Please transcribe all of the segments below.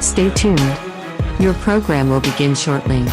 Stay tuned. Your program will begin shortly.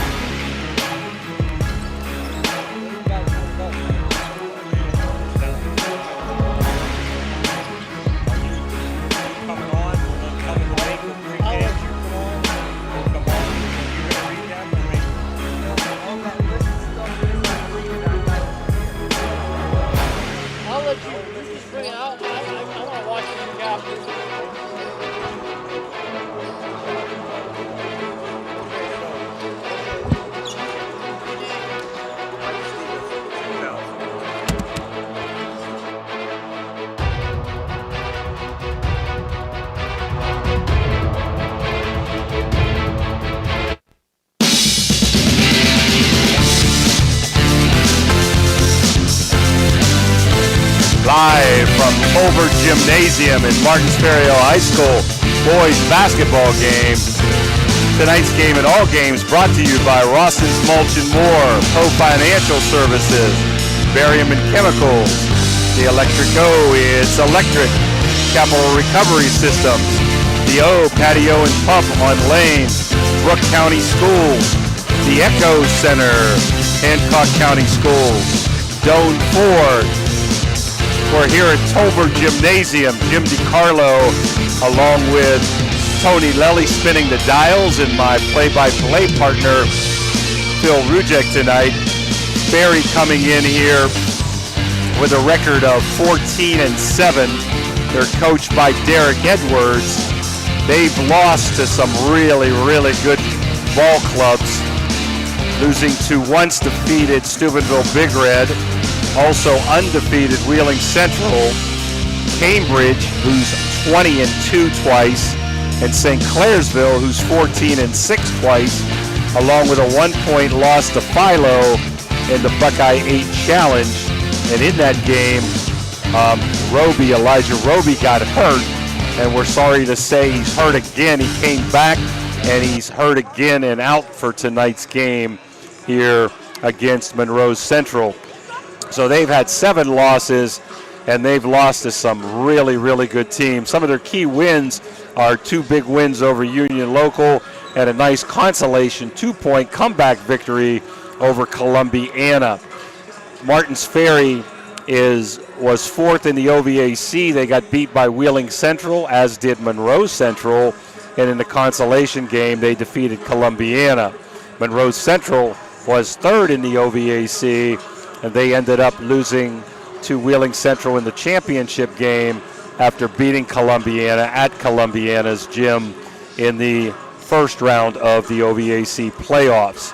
Live from Over Gymnasium in Martins Ferry High School boys basketball game. Tonight's game and all games brought to you by Rawson's Mulch and More, Poe Financial Services, Barium and Chemicals, the Electric O, it's electric, Capital Recovery Systems, the O Patio and Pump on Lane, Brooke County Schools, the Echo Center, Hancock County Schools, Doane Ford. We're here at Tolbert Gymnasium. Jim DiCarlo, along with Tony Lelly spinning the dials, and my play-by-play partner, Phil Rujek tonight. FERRY coming in here with a record of 14-7. They're coached by Derek Edwards. They've lost to some really, really good ball clubs, losing to once defeated Steubenville Big Red. Also undefeated Wheeling Central, Cambridge, who's 20-2 twice, and St. Clairsville, who's 14-6 twice, along with a 1-point loss to Philo in the Buckeye 8 Challenge. And in that game, Elijah Roby got hurt, and we're sorry to say he's hurt again. He came back, and he's hurt again and out for tonight's game here against Monroe Central. So they've had 7 losses, and they've lost to some really, really good teams. Some of their key wins are 2 big wins over Union Local and a nice consolation 2-point comeback victory over Columbiana. Martins Ferry was 4th in the OVAC. They got beat by Wheeling Central, as did Monroe Central, and in the consolation game, they defeated Columbiana. Monroe Central was 3rd in the OVAC, and they ended up losing to Wheeling Central in the championship game after beating Columbiana at Columbiana's gym in the first round of the OVAC playoffs.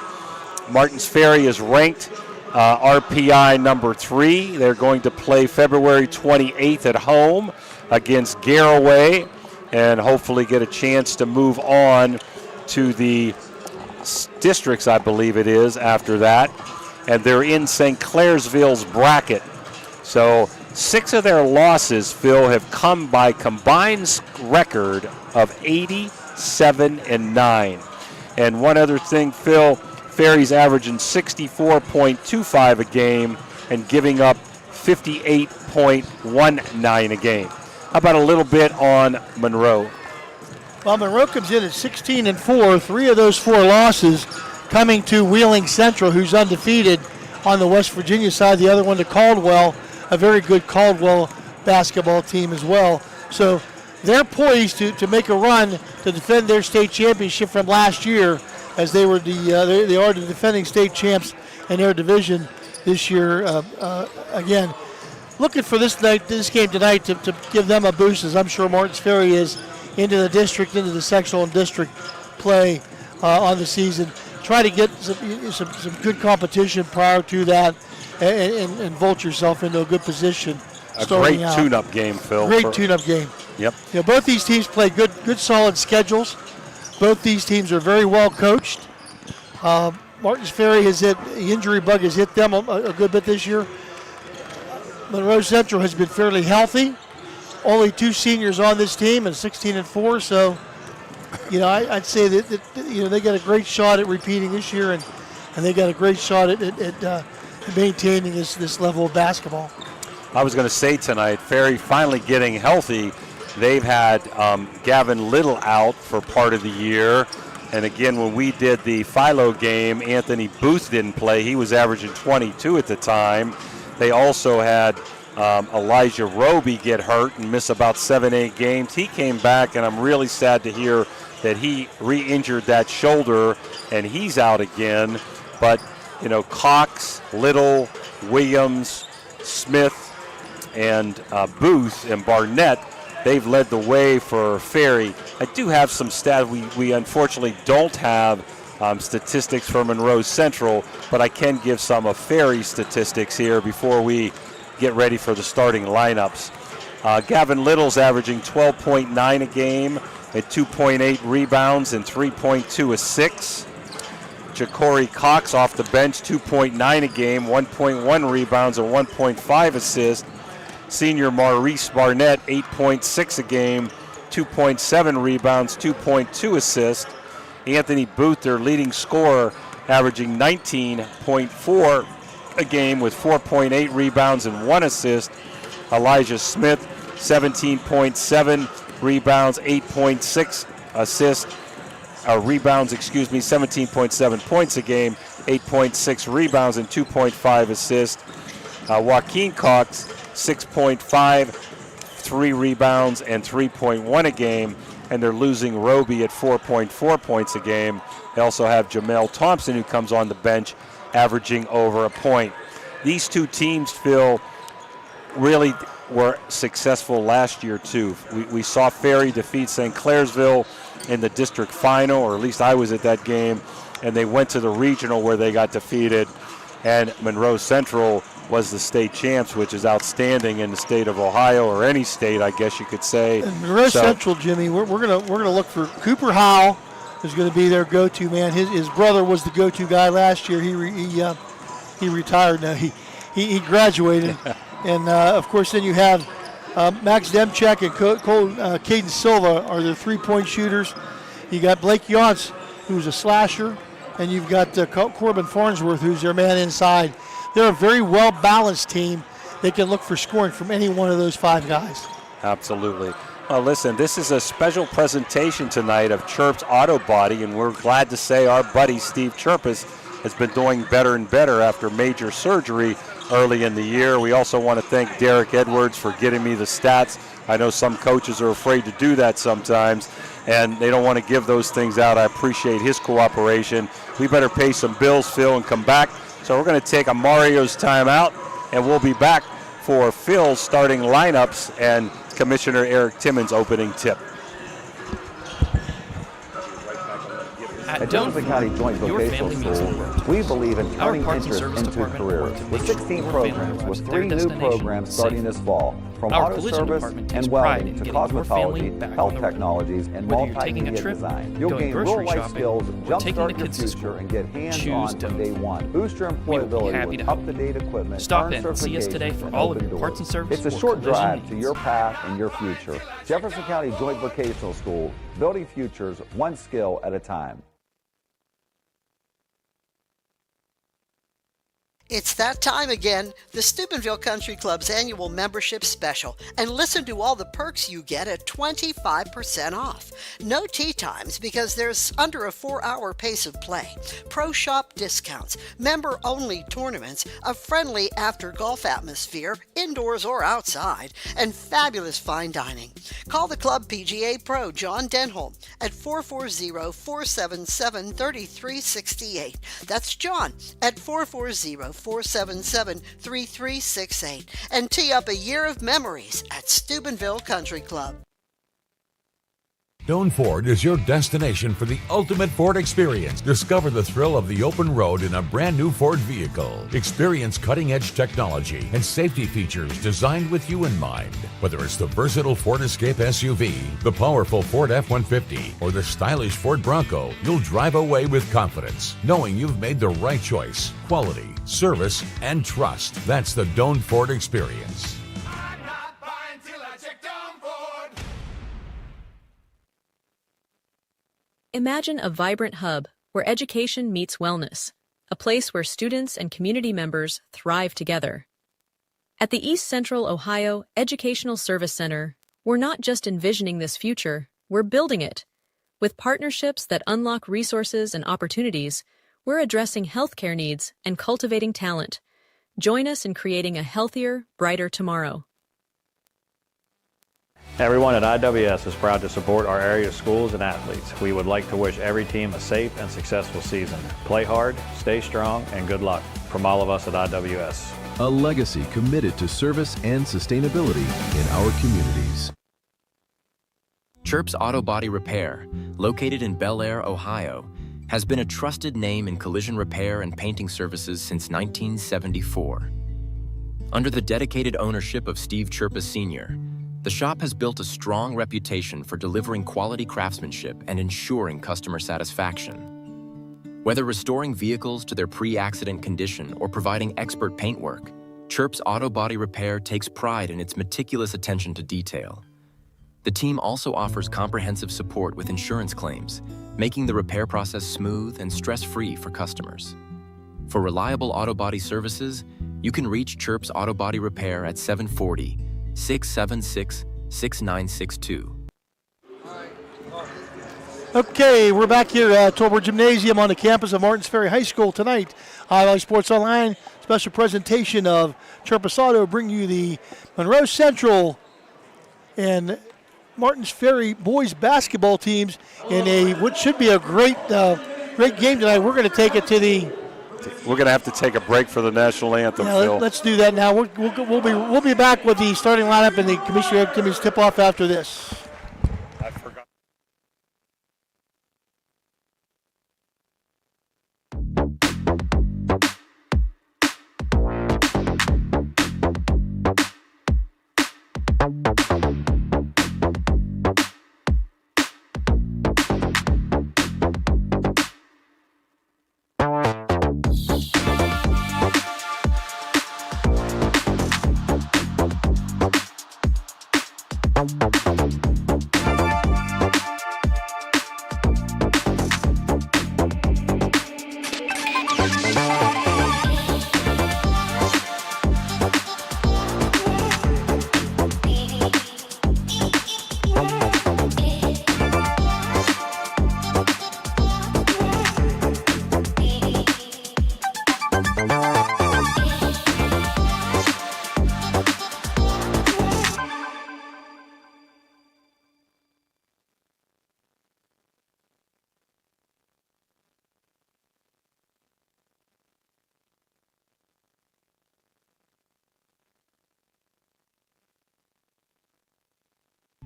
Martins Ferry is ranked RPI number 3. They're going to play February 28th at home against Garraway and hopefully get a chance to move on to the districts, I believe it is, after that. And they're in St. Clairsville's bracket. So 6 of their losses, Phil, have come by combined record of 87-9. And one other thing, Phil, Ferry's averaging 64.25 a game and giving up 58.19 a game. How about a little bit on Monroe? Well, Monroe comes in at 16-4. 3 of those 4 losses coming to Wheeling Central, who's undefeated on the West Virginia side. The other one to Caldwell, a very good Caldwell basketball team as well. So they're poised to make a run to defend their state championship from last year, as they were they are the defending state champs in their division this year. Again, looking for this game tonight to give them a boost, as I'm sure Martins Ferry is, into the district, into the sectional and district play on the season. Try to get some good competition prior to that and vault yourself into a good position. A great tune-up game, Phil. Great tune-up game. Yep. You know, both these teams play good solid schedules. Both these teams are very well coached. Martins Ferry the injury bug has hit them a good bit this year. Monroe Central has been fairly healthy. Only 2 seniors on this team, and 16-4, so I'd say that they got a great shot at repeating this year, and they got a great shot at maintaining this level of basketball. I was going to say tonight, Ferry finally getting healthy. They've had Gavin Little out for part of the year. And again, when we did the Philo game, Anthony Booth didn't play. He was averaging 22 at the time. They also had Elijah Roby get hurt and miss about 7-8 games. He came back, and I'm really sad to hear that he re-injured that shoulder, and he's out again. But, you know, Cox, Little, Williams, Smith, and Booth and Barnett, they've led the way for FERRY. I do have some stats. We unfortunately don't have statistics for Monroe Central, but I can give some of FERRY statistics here before we get ready for the starting lineups. Gavin Little's averaging 12.9 a game at 2.8 rebounds and 3.2 assists. Ja'Cory Cox off the bench, 2.9 a game, 1.1 rebounds and 1.5 assists. Senior Maurice Barnett, 8.6 a game, 2.7 rebounds, 2.2 assists. Anthony Booth, their leading scorer, averaging 19.4 a game with 4.8 rebounds and 1 assist. Elijah Smith, 17.7 rebounds, 8.6 assists. Rebounds, 17.7 points a game, 8.6 rebounds and 2.5 assists. Joaquin Cox, 6.5, 3 rebounds and 3.1 a game, and they're losing Roby at 4.4 points a game. They also have Jamel Thompson, who comes on the bench, averaging over a point. These two teams, Phil, really were successful last year too. We saw FERRY defeat St. Clairsville in the district final, or at least I was at that game, and they went to the regional where they got defeated, and Monroe Central was the state champs, which is outstanding in the state of Ohio, or any state, I guess you could say. And Monroe Central, Jimmy, we're gonna look for Cooper Howell, who's going to be their go-to man. His brother was the go-to guy last year. He retired now. He graduated, and of course then you have Max Demchek and Caden Silva are their three-point shooters. You got Blake Yonts, who's a slasher, and you've got Corbin Farnsworth, who's their man inside. They're a very well-balanced team. They can look for scoring from any one of those 5 guys. Absolutely. Well, listen, this is a special presentation tonight of Chirp's Auto Body, and we're glad to say our buddy Steve Chirpus has been doing better and better after major surgery early in the year. We also want to thank Derek Edwards for getting me the stats. I know some coaches are afraid to do that sometimes, and they don't want to give those things out. I appreciate his cooperation. We better pay some bills, Phil, and come back. So we're going to take a Mario's timeout, and we'll be back for Phil's starting lineups and Commissioner Eric Timmons' opening tip. At Johnson County Joint Vocational School, we believe in turning interest into careers. With 16 programs, with 3 new programs starting this fall, from auto service and welding to cosmetology, health technologies, and multimedia design. You'll gain real-life skills, jumpstart your future, and get hands-on from day one. Boost your employability with up-to-date equipment, Stop in and see us today for all of your parts and service. It's a short drive to your path and your future. Jefferson County Joint Vocational School, building futures one skill at a time. It's that time again, the Steubenville Country Club's annual membership special, and listen to all the perks you get at 25% off. No tee times because there's under a 4-hour pace of play, pro shop discounts, member-only tournaments, a friendly after-golf atmosphere, indoors or outside, and fabulous fine dining. Call the club PGA Pro John Denholm at 440-477-3368. That's John at 440-477-3368, and tee up a year of memories at Steubenville Country Club. Doan Ford is your destination for the ultimate Ford experience. Discover the thrill of the open road in a brand new Ford vehicle. Experience cutting-edge technology and safety features designed with you in mind. Whether it's the versatile Ford Escape SUV, the powerful Ford F-150, or the stylish Ford Bronco, you'll drive away with confidence, knowing you've made the right choice. Quality, service, and trust. That's the Doan Ford experience. Imagine a vibrant hub where education meets wellness, a place where students and community members thrive together. At the East Central Ohio Educational Service Center, We're not just envisioning this future, we're building it. With partnerships that unlock resources and opportunities, we're addressing healthcare needs and cultivating talent. Join us in creating a healthier, brighter tomorrow. Everyone at IWS is proud to support our area schools and athletes. We would like to wish every team a safe and successful season. Play hard, stay strong, and good luck from all of us at IWS. A legacy committed to service and sustainability in our communities. Chirps Auto Body Repair, located in Bel Air, Ohio, has been a trusted name in collision repair and painting services since 1974. Under the dedicated ownership of Steve Chirpa Sr., the shop has built a strong reputation for delivering quality craftsmanship and ensuring customer satisfaction. Whether restoring vehicles to their pre-accident condition or providing expert paintwork, Chirps Auto Body Repair takes pride in its meticulous attention to detail. The team also offers comprehensive support with insurance claims, making the repair process smooth and stress-free for customers. For reliable auto body services, you can reach Chirps Auto Body Repair at 740-676-6962. Okay, we're back here at Tolbert Gymnasium on the campus of Martins Ferry High School tonight. Highlight Sports Online, special presentation of Chirpus Auto, bringing you the Monroe Central and Martins Ferry boys basketball teams in what should be a great game tonight. We're going to take it to the. We're going to have to take a break for the national anthem, Phil. Let's do that now. We'll be back with the starting lineup and the commissioner activities tip-off after this. I forgot.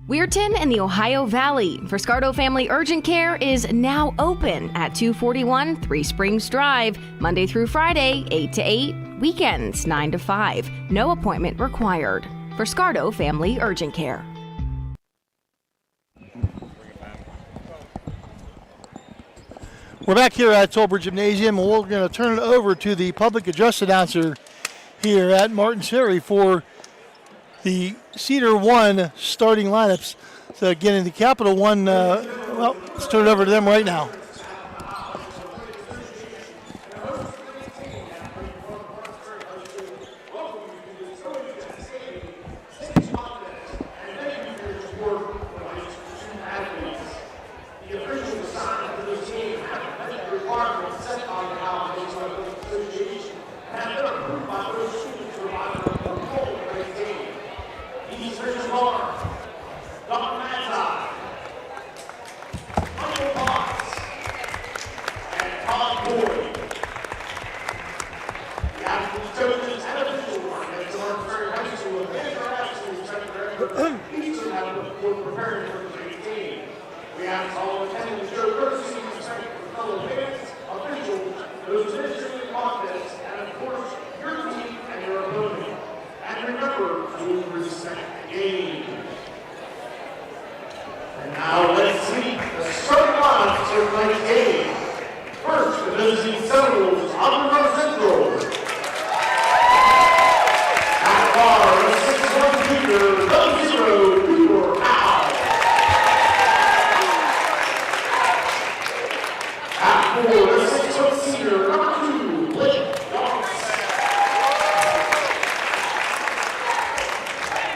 Weirton in the Ohio Valley for Scardo Family Urgent Care is now open at 241 Three Springs Drive, Monday through Friday, 8 to 8, weekends 9 to 5. No appointment required. For Scardo Family Urgent Care. We're back here at Tolbert Gymnasium, and we're going to turn it over to the public address announcer here at Martins Ferry for the Cedar 1 starting lineups. So again, in the Capital One, let's turn it over to them right now.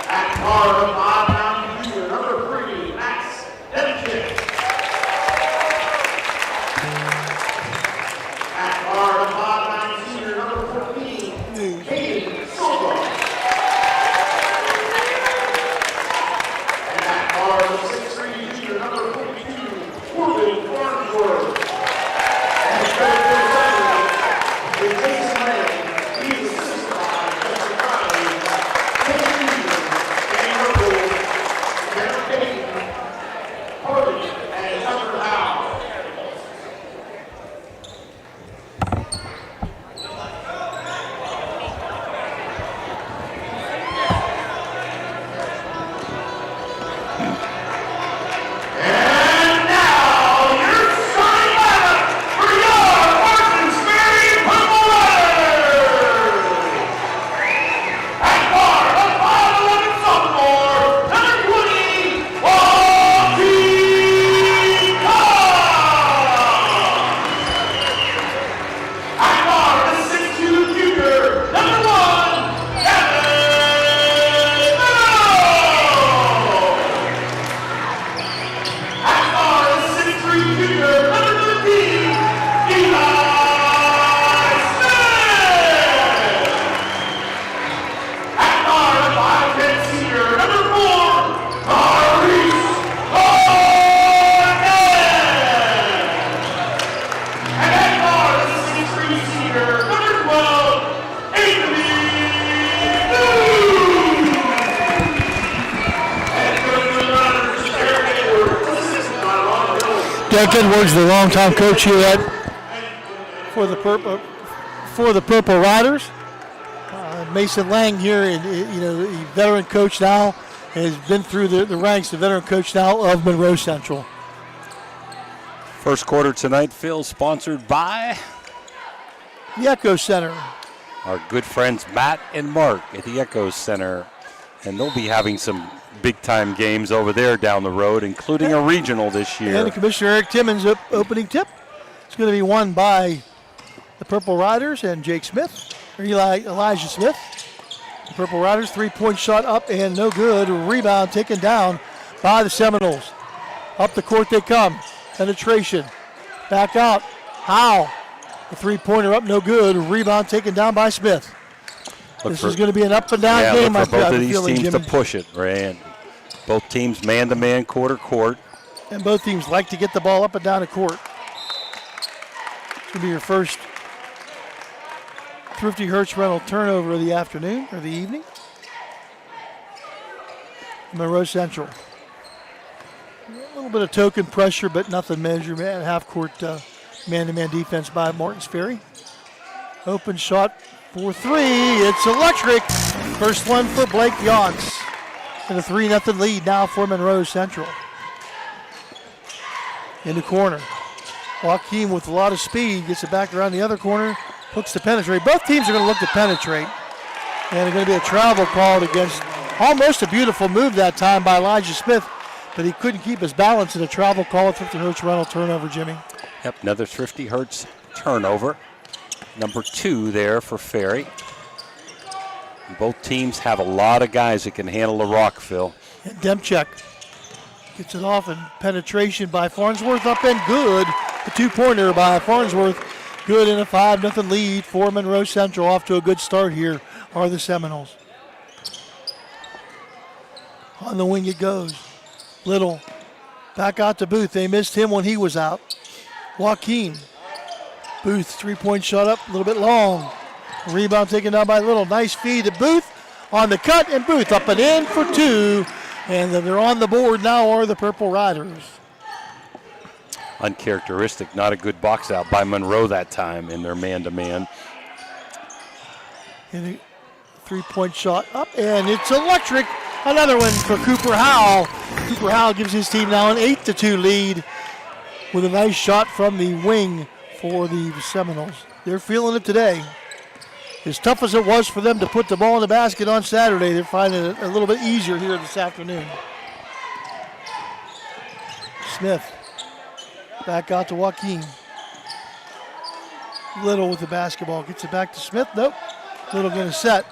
At par of Doug Edwards, the longtime coach here for the Purple Riders. Mason Lang here, the veteran coach now, has been through the ranks, the veteran coach now of Monroe Central. First quarter tonight, Phil, sponsored by the Echo Center. Our good friends Matt and Mark at the Echo Center. And they'll be having some big-time games over there down the road, including a regional this year. And Commissioner Eric Timmons' opening tip. It's going to be won by the Purple Riders and Jake Smith, or Elijah Smith. The Purple Riders, three-point shot up and no good. Rebound taken down by the Seminoles. Up the court they come. Penetration. Back out. Howe. The three-pointer up, no good. Rebound taken down by Smith. This is going to be an up-and-down game. Look for both of these teams to push it, Ray. And both teams man-to-man, court. And both teams like to get the ball up and down the court. It's going to be your first Thrifty Hertz rental turnover of the afternoon or the evening. Monroe Central. A little bit of token pressure, but nothing major. Half-court man-to-man defense by Martins Ferry. Open shot for three. It's electric. First one for Blake Yonts. And a 3-0 lead now for Monroe Central. In the corner. Joaquin with a lot of speed. Gets it back around the other corner. Looks to penetrate. Both teams are going to look to penetrate. And there's going to be a travel called against almost a beautiful move that time by Elijah Smith. But he couldn't keep his balance in a travel call. Thrifty Hertz rental turnover, Jimmy. Yep, another Thrifty Hertz turnover. Number 2 there for Ferry. Both teams have a lot of guys that can handle the rock, Phil. And Demchek gets it off, and penetration by Farnsworth up and good. The two-pointer by Farnsworth. Good in a 5-0 lead for Monroe Central. Off to a good start here are the Seminoles. On the wing it goes. Little back out to Booth. They missed him when he was out. Joaquin. Booth, three-point shot up, a little bit long. Rebound taken down by Little. Nice feed to Booth on the cut, and Booth up and in for 2. And they're on the board now are the Purple Riders. Uncharacteristic, not a good box out by Monroe that time in their man-to-man. And a three-point shot up, and it's electric. Another one for Cooper Howell. Cooper Howell gives his team now an 8-2 lead with a nice shot from the wing for the Seminoles. They're feeling it today. As tough as it was for them to put the ball in the basket on Saturday, they're finding it a little bit easier here this afternoon. Smith back out to Joaquin. Little with the basketball. Gets it back to Smith. Nope. Little going to set.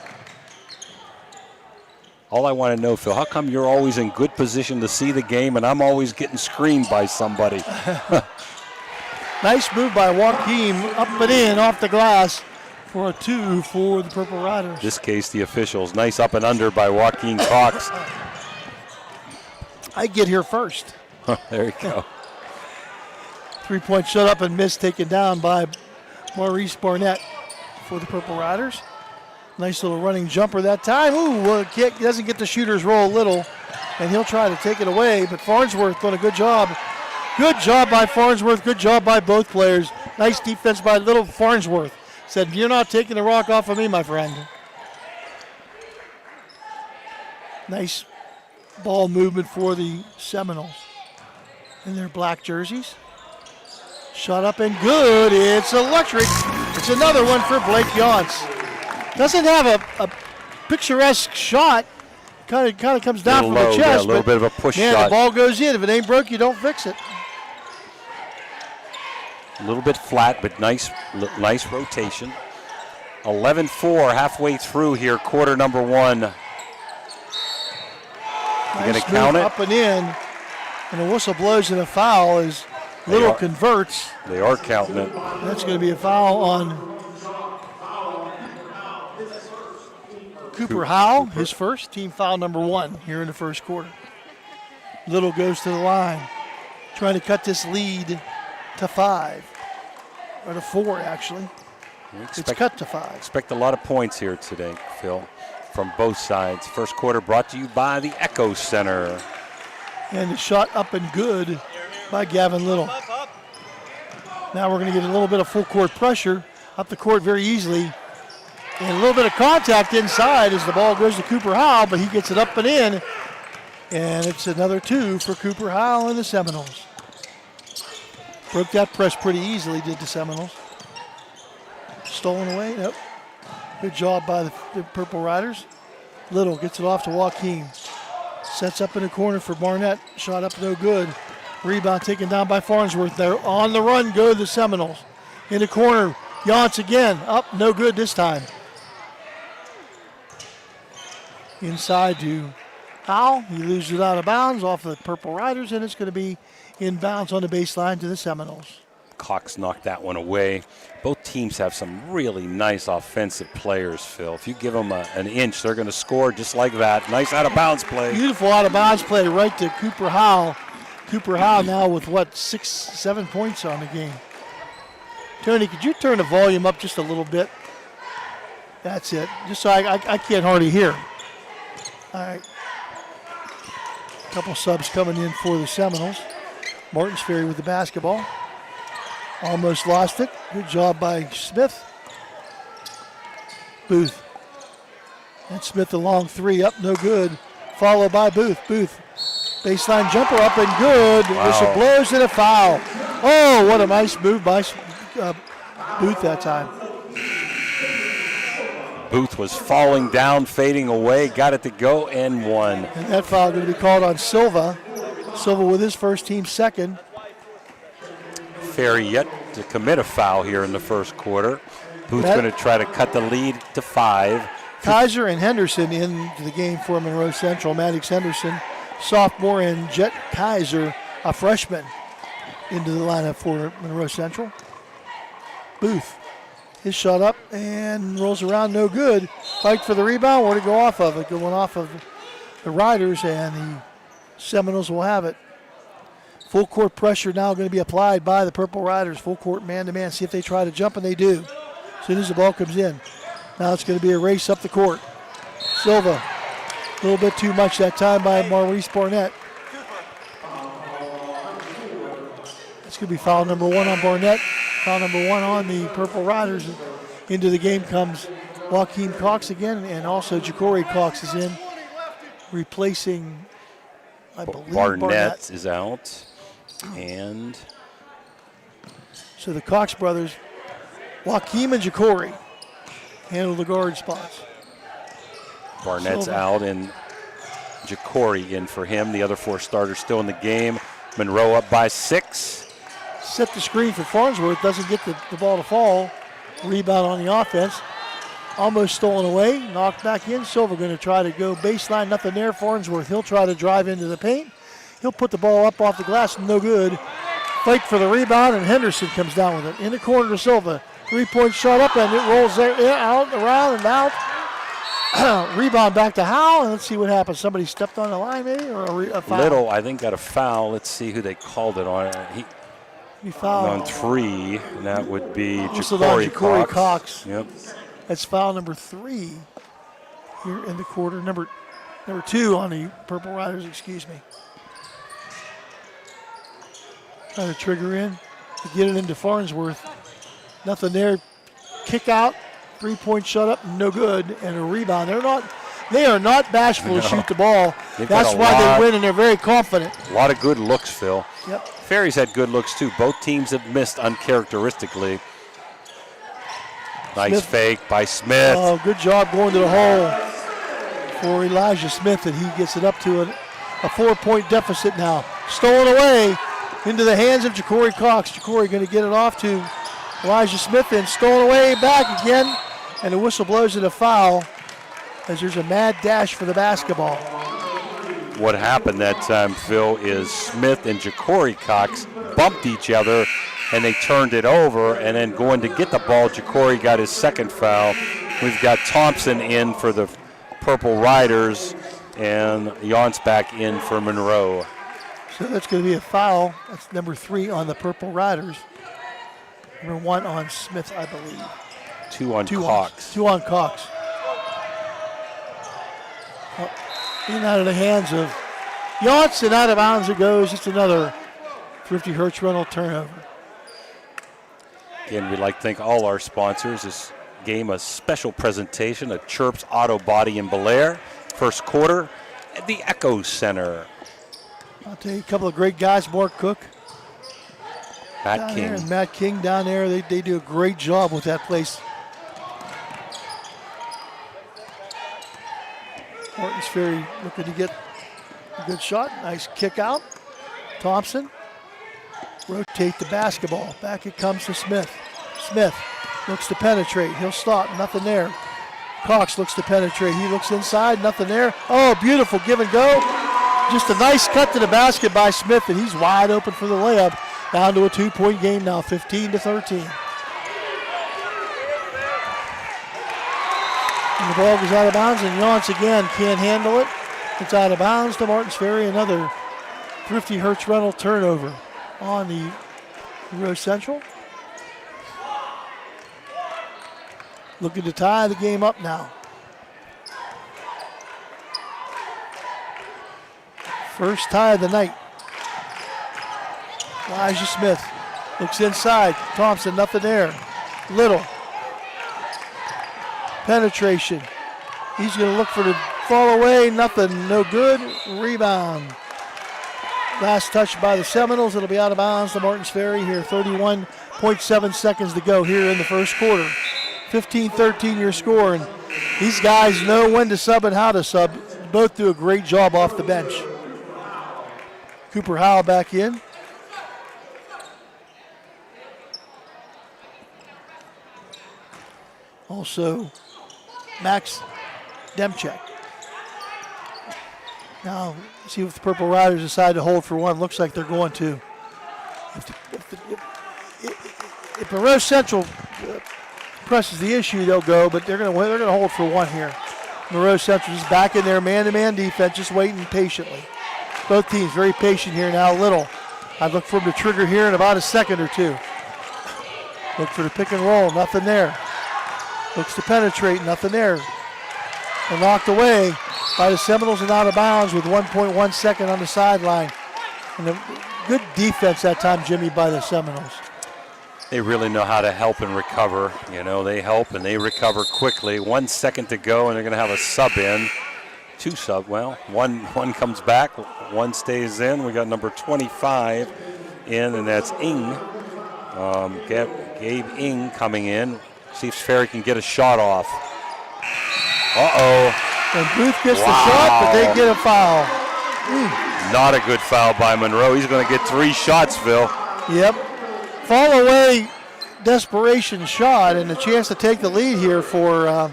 All I want to know, Phil, how come you're always in good position to see the game and I'm always getting screened by somebody? Nice move by Joaquin, up and in, off the glass for a 2 for the Purple Riders. This case, the officials. Nice up and under by Joaquin Cox. I get here first. There you go. Three-point shut up and miss taken down by Maurice Barnett for the Purple Riders. Nice little running jumper that time. Ooh, doesn't get the shooter's roll Little, and he'll try to take it away, but Farnsworth done a good job. Good job by Farnsworth. Good job by both players. Nice defense by Little. Farnsworth said, "You're not taking the rock off of me, my friend." Nice ball movement for the Seminoles in their black jerseys. Shot up and good. It's electric. It's another one for Blake Yonts. Doesn't have a picturesque shot. Kind of comes down from the chest. Yeah, a little bit of a push shot. The ball goes in. If it ain't broke, you don't fix it. A little bit flat, but nice rotation. 11-4 halfway through here, quarter number 1. You're going to count it? Up and in, and the whistle blows and a foul as Little converts. They are counting it. That's going to be a foul on Cooper Howell, his first, team foul number 1 here in the first quarter. Little goes to the line, trying to cut this lead to 5, or to 4 actually. It's cut to 5. Expect a lot of points here today, Phil, from both sides. First quarter brought to you by the Echo Center. And the shot up and good by Gavin Little. Now we're going to get a little bit of full court pressure up the court very easily. And a little bit of contact inside as the ball goes to Cooper Howell, but he gets it up and in. And it's another 2 for Cooper Howell and the Seminoles. Broke that press pretty easily, did the Seminoles. Stolen away, nope. Good job by the Purple Riders. Little gets it off to Joaquin. Sets up in the corner for Barnett. Shot up no good. Rebound taken down by Farnsworth. They're on the run, go the Seminoles. In the corner, Yance again. Up, no good this time. Inside to Howell. He loses it out of bounds off the Purple Riders, and it's going to be inbounds on the baseline to the Seminoles. Cox knocked that one away. Both teams have some really nice offensive players, Phil. If you give them an inch, they're going to score just like that. Nice out-of-bounds play. Beautiful out-of-bounds play right to Cooper Howell. Cooper Howell now with, 6-7 points on the game. Tony, could you turn the volume up just a little bit? That's it. Just so I can't hardly hear. All right. A couple subs coming in for the Seminoles. Martins Ferry with the basketball. Almost lost it. Good job by Smith. Booth. And Smith a long 3 up, no good. Followed by Booth. Booth. Baseline jumper up and good. Wow. Whistle blows and a foul. Oh, what a nice move by Booth that time. Booth was falling down, fading away, got it to go, and won. And that foul going to be called on Silva. Silva with his first team second. Ferry yet to commit a foul here in the first quarter. Booth's going to try to cut the lead to 5. Kaiser and Henderson into the game for Monroe Central. Maddox Henderson, sophomore, and Jet Kaiser, a freshman, into the lineup for Monroe Central. Booth, his shot up and rolls around, no good. Fight for the rebound, where to go off of it? Going off of the Riders, and the Seminoles will have it. Full court pressure now going to be applied by the Purple Riders. Full court man-to-man. See if they try to jump, and they do. As soon as the ball comes in. Now it's going to be a race up the court. Silva, a little bit too much that time by Maurice Barnett. It's going to be foul number 1 on Barnett. Foul number 1 on the Purple Riders. Into the game comes Joaquin Cox again, and also Ja'Cory Cox is in, replacing, I believe, Barnett is out. And so the Cox brothers, Joaquin and Ja'Cory, handle the guard spots. Barnett's out and Ja'Cory in for him. The other 4 starters still in the game. Monroe up by 6. Set the screen for Farnsworth, doesn't get the ball to fall. Rebound on the offense. Almost stolen away, knocked back in. Silva going to try to go baseline, nothing there. Farnsworth, he'll try to drive into the paint. He'll put the ball up off the glass, no good. Fight for the rebound, and Henderson comes down with it. In the corner to Silva. 3-point shot up, and it rolls there, out, around, and out. Rebound back to Howell, and let's see what happens. Somebody stepped on the line, maybe, or a foul? Little, I think, got a foul. Let's see who they called it on. He fouled on 3, and that would be Ja'Cory Cox. Yep. That's foul number 3 here in the quarter. Number 2 on the Purple Riders, excuse me. Trying to trigger in to get it into Farnsworth. Nothing there. Kick out, 3-point shut up, no good, and a rebound. They are not bashful to shoot the ball. That's why they win, and they're very confident. A lot of good looks, Phil. Yep. Ferry's had good looks too. Both teams have missed uncharacteristically. Nice fake by Smith. Oh, good job going to the hole for Elijah Smith, and he gets it up to a 4-point deficit now. Stolen away into the hands of Ja'Cory Cox. Ja'Cory going to get it off to Elijah Smith, and stolen away back again, and the whistle blows it a foul as there's a mad dash for the basketball. What happened that time, Phil, is Smith and Ja'Cory Cox bumped each other, and they turned it over, and then going to get the ball, Ja'Cory got his second foul. We've got Thompson in for the Purple Riders, and Yance back in for Monroe. So that's going to be a foul. That's number 3 on the Purple Riders. Number 1 on Smith, I believe. 2 on Cox. 2 on Cox. In and out of the hands of Yance, and out of bounds it goes. It's another Thrifty Hertz rental turnover. Again, we'd like to thank all our sponsors. This game, a special presentation of Chirps Auto Body in Bel Air. First quarter at the Echo Center. I'll tell you, a couple of great guys, Mark Cook. Matt King. And Matt King down there, they do a great job with that place. Martins Ferry looking to get a good shot. Nice kick out. Thompson. Rotate the basketball. Back it comes to Smith. Smith looks to penetrate. He'll stop. Nothing there. Cox looks to penetrate. He looks inside. Nothing there. Oh, beautiful give and go. Just a nice cut to the basket by Smith, and he's wide open for the layup. Down to a 2-point game now, 15-13. And the ball goes out of bounds, and Yonce again can't handle it. It's out of bounds to Martins Ferry. Another Thrifty Hertz Rental turnover on the Monroe Central. Looking to tie the game up now. First tie of the night. Elijah Smith looks inside. Thompson, nothing there. Little. Penetration. He's going to look for the fall away. Nothing. No good. Rebound. Last touch by the Seminoles. It'll be out of bounds to Martins Ferry here. 31.7 seconds to go here in the first quarter. 15-13 your score. And these guys know when to sub and how to sub. Both do a great job off the bench. Cooper Howell back in. Also, Max Demchek. Now, see if the Purple Riders decide to hold for one. Looks like they're going to. If Monroe Central presses the issue, they'll go, but they're going to hold for one here. Monroe Central is back in their man-to-man defense, just waiting patiently. Both teams very patient here now. Little. I'd look for him to trigger here in about a second or two. Look for the pick and roll. Nothing there. Looks to penetrate. Nothing there. And knocked away by the Seminoles and out of bounds with 1.1 second on the sideline. And a good defense that time, Jimmy, by the Seminoles. They really know how to help and recover. You know, they help and they recover quickly. 1 second to go, and they're going to have a sub in. Two sub, well, one comes back, one stays in. We got number 25 in, and that's Ing. Gabe Ing coming in. See if Ferry can get a shot off. Uh-oh. And Booth gets the shot, but they get a foul. Not a good foul by Monroe. He's going to get 3 shots, Phil. Yep. Fall away desperation shot, and the chance to take the lead here for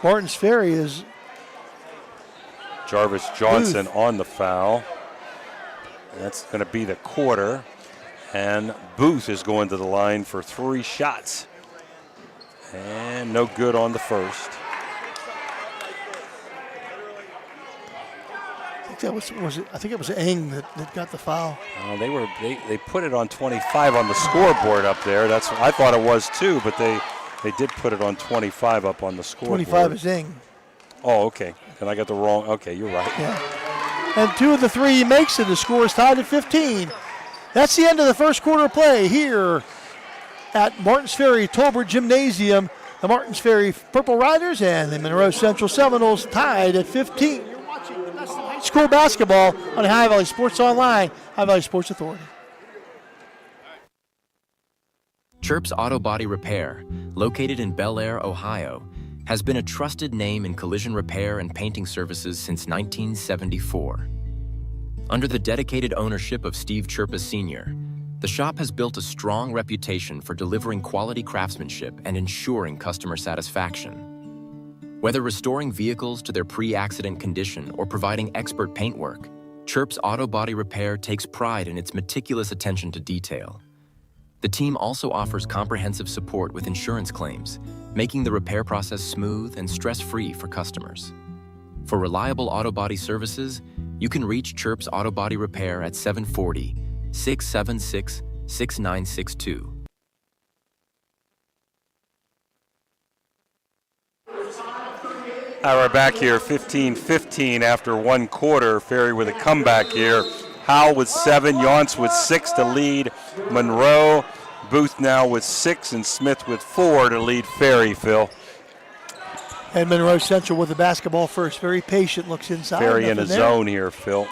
Martins Ferry is Jarvis Johnson on the foul. That's going to be the quarter. And Booth is going to the line for 3 shots. And no good on the first. I think it was Eng that got the foul. They put it on 25 on the scoreboard up there. That's what I thought it was too, but they did put it on 25 up on the scoreboard. 25 is Eng. Oh, okay. And I got the wrong. Okay, you're right. Yeah. And 2 of the 3 he makes, and the score is tied at 15. That's the end of the first quarter play here at Martins Ferry Tolbert Gymnasium. The Martins Ferry Purple Riders and the Monroe Central Seminoles tied at 15. You're watching the best of high school basketball on High Valley Sports Online, High Valley Sports Authority. Chirps Auto Body Repair, located in Bel Air, Ohio, has been a trusted name in collision repair and painting services since 1974. Under the dedicated ownership of Steve Chirpa Sr., the shop has built a strong reputation for delivering quality craftsmanship and ensuring customer satisfaction. Whether restoring vehicles to their pre-accident condition or providing expert paintwork, Chirps Auto Body Repair takes pride in its meticulous attention to detail. The team also offers comprehensive support with insurance claims, making the repair process smooth and stress-free for customers. For reliable auto body services, you can reach Chirps Auto Body Repair at 740-676-6962. All right, we're back here, 15-15 after 1 quarter. Ferry with a comeback here. Howell with 7, Yonce with 6 to lead Monroe. Booth now with 6 and Smith with 4 to lead Ferry, Phil. And Monroe Central with the basketball first. Very patient, looks inside. Ferry in a there. zone here, Phil.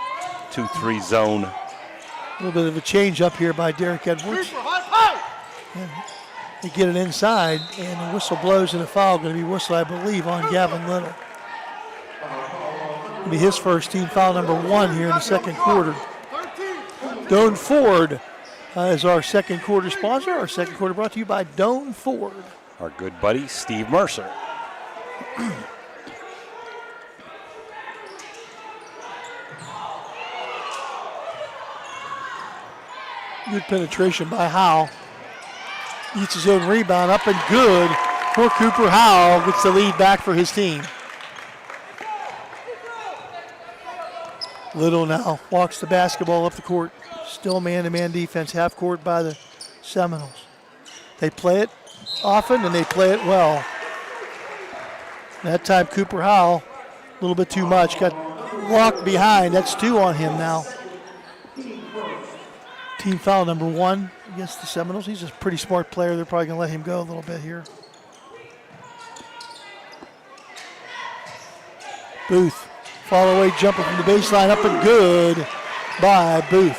2-3 zone. A little bit of a change up here by Derek Edwards. And they get it inside, and the whistle blows, and a foul going to be whistled, I believe, on Gavin Little. It'll be his first, team foul number 1 here in the second quarter. Doane Ford is our second quarter sponsor. Our second quarter brought to you by Doane Ford. Our good buddy, Steve Mercer. Good penetration by Howell. Eats his own rebound up and good for Cooper Howell. Gets the lead back for his team. Little now walks the basketball up the court. Still man-to-man defense, half court by the Seminoles. They play it often and they play it well. That time Cooper Howell, a little bit too much, got walked behind. That's 2 on him now. Team foul number 1 against the Seminoles. He's a pretty smart player. They're probably going to let him go a little bit here. Booth, fall away jumper from the baseline, up and good by Booth.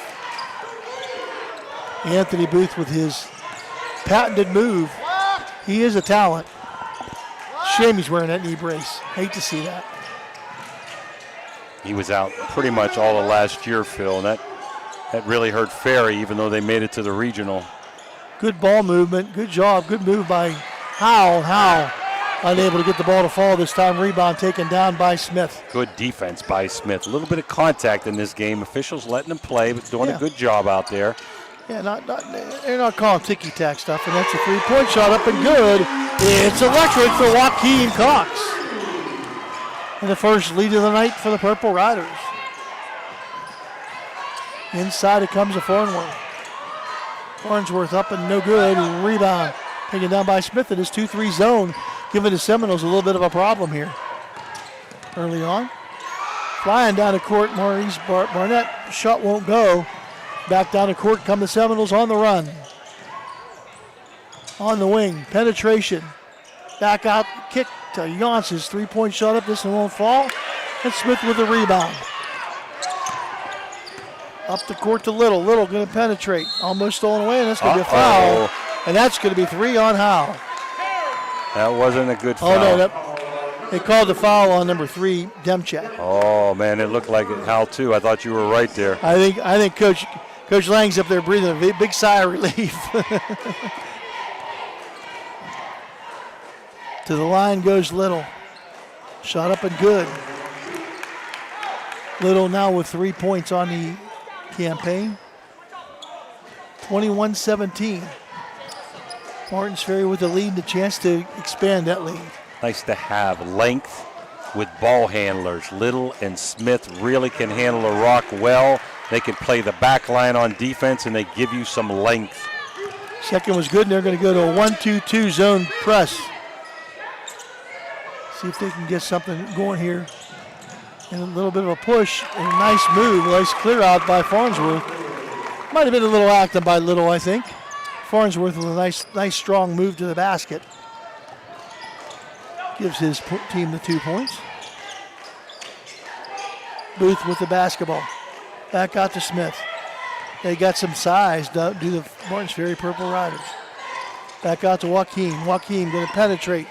Anthony Booth with his patented move. He is a talent. Shame he's wearing that knee brace. Hate to see that. He was out pretty much all of last year, Phil, and that really hurt Ferry, even though they made it to the regional. Good ball movement. Good job. Good move by Howell. Howell unable to get the ball to fall this time. Rebound taken down by Smith. Good defense by Smith. A little bit of contact in this game. Officials letting him play, but doing a good job out there. Yeah, they're not calling ticky-tack stuff, and that's a three-point shot up and good. It's electric for Joaquin Cox. And the first lead of the night for the Purple Riders. Inside it comes to Farnsworth. Farnsworth up and no good. Rebound taken down by Smith in his 2-3 zone, giving the Seminoles a little bit of a problem here early on. Flying down the court, Maurice Barnett. Shot won't go. Back down the court come the Seminoles on the run. On the wing, penetration. Back out, kick to Janss's three-point shot up. This one won't fall. And Smith with the rebound. Up the court to Little. Little going to penetrate. Almost stolen away, and that's going to be a foul. And that's going to be 3 on Howell. That wasn't a good foul. Oh, no, they called the foul on number 3, Demchak. Oh, man, it looked like it, Hal, too. I thought you were right there. I think Coach Lang's up there breathing a big sigh of relief. To the line goes Little. Shot up and good. Little now with 3 points on the campaign. 21-17. Martins Ferry with the lead, the chance to expand that lead. Nice to have length with ball handlers. Little and Smith really can handle the rock well. They can play the back line on defense, and they give you some length. Second was good, and they're going to go to a 1-2-2 zone press. See if they can get something going here. And a little bit of a push, and a nice move, nice clear out by Farnsworth. Might have been a little active by Little, I think. Farnsworth with a nice strong move to the basket. Gives his team the 2 points. Booth with the basketball. Back out to Smith. They got some size, do the Martins Ferry Purple Riders. Back out to Joaquin. Joaquin going to penetrate.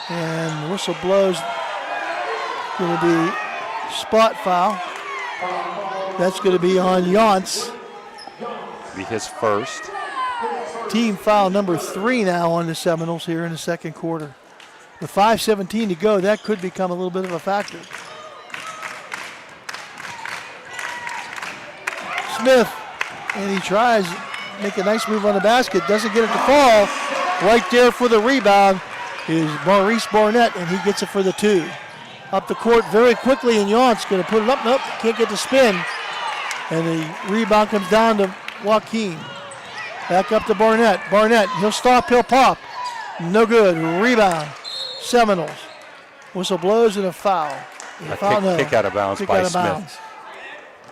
And the whistle blows. Going to be spot foul. That's going to be on Janss. Be his first. Team foul number 3 now on the Seminoles here in the second quarter. With 5:17 to go, that could become a little bit of a factor. Smith, and he tries to make a nice move on the basket, doesn't get it to fall. Right there for the rebound is Maurice Barnett, and he gets it for the 2. Up the court very quickly, and Janss going to put it up. Nope, can't get the spin. And the rebound comes down to Joaquin. Back up to Barnett. Barnett, he'll stop, he'll pop. No good. Rebound. Seminoles. Whistle blows and a foul. Kick out of bounds by Smith.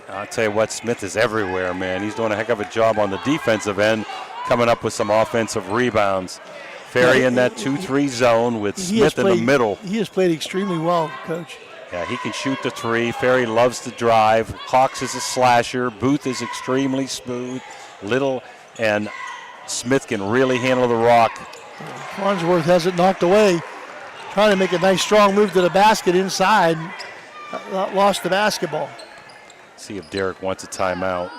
I'll tell you what, Smith is everywhere, man. He's doing a heck of a job on the defensive end, coming up with some offensive rebounds. Ferry in that 2-3 zone with Smith in the middle. He has played extremely well, Coach. Yeah, he can shoot the three. Ferry loves to drive. Cox is a slasher. Booth is extremely smooth. Little and Smith can really handle the rock. Farnsworth has it knocked away. Trying to make a nice strong move to the basket inside. Lost the basketball. See if Derek wants a timeout.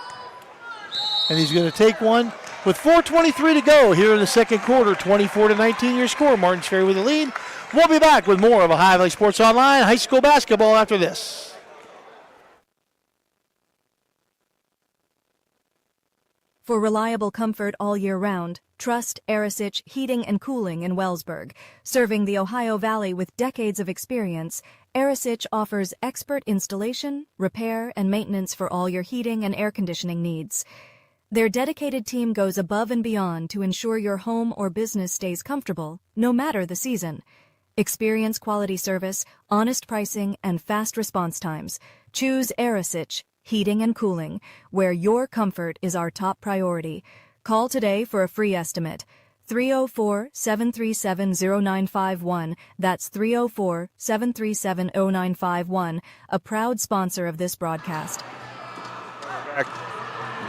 And he's going to take one with 4:23 to go here in the second quarter. 24-19 your score. Martins Ferry with the lead. We'll be back with more of Ohio Valley Sports Online high school basketball after this. For reliable comfort all year round, trust Arisich Heating and Cooling in Wellsburg. Serving the Ohio Valley with decades of experience, Arisich offers expert installation, repair, and maintenance for all your heating and air conditioning needs. Their dedicated team goes above and beyond to ensure your home or business stays comfortable, no matter the season. Experience quality service, honest pricing, and fast response times. Choose Arisich Heating and Cooling, where your comfort is our top priority. Call today for a free estimate. 304-737-0951. That's 304-737-0951. A proud sponsor of this broadcast.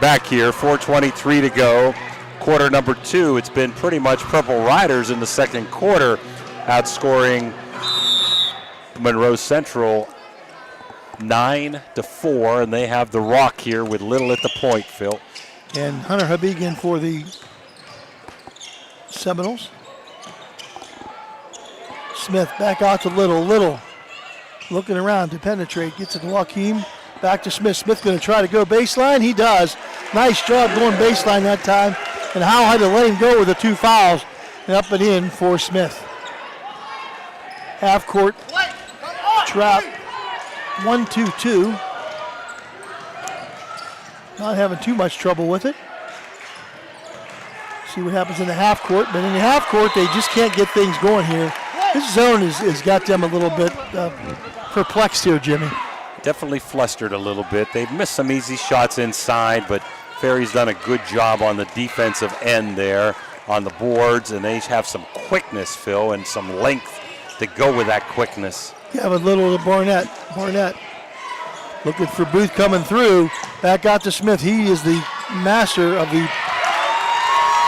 Back here, 4:23 to go. Quarter number 2. It's been pretty much Purple Riders in the second quarter, outscoring Monroe Central 9-4, and they have the rock here with Little at the point, Phil. And Hunter Habigan for the Seminoles. Smith back out to Little. Little looking around to penetrate. Gets it to Joaquin. Back to Smith. Smith going to try to go baseline. He does. Nice job going baseline that time. And Howell had to let him go with the 2 fouls. And up and in for Smith. Half court trap. 1-2-2. Not having too much trouble with it. See what happens in the half court. But in the half court, they just can't get things going here. This zone has got them a little bit perplexed here, Jimmy. Definitely flustered a little bit. They've missed some easy shots inside, but Ferry's done a good job on the defensive end there on the boards, and they have some quickness, Phil, and some length to go with that quickness. Yeah, but Little to Barnett. Barnett looking for Booth coming through. Back out to Smith. He is the master of the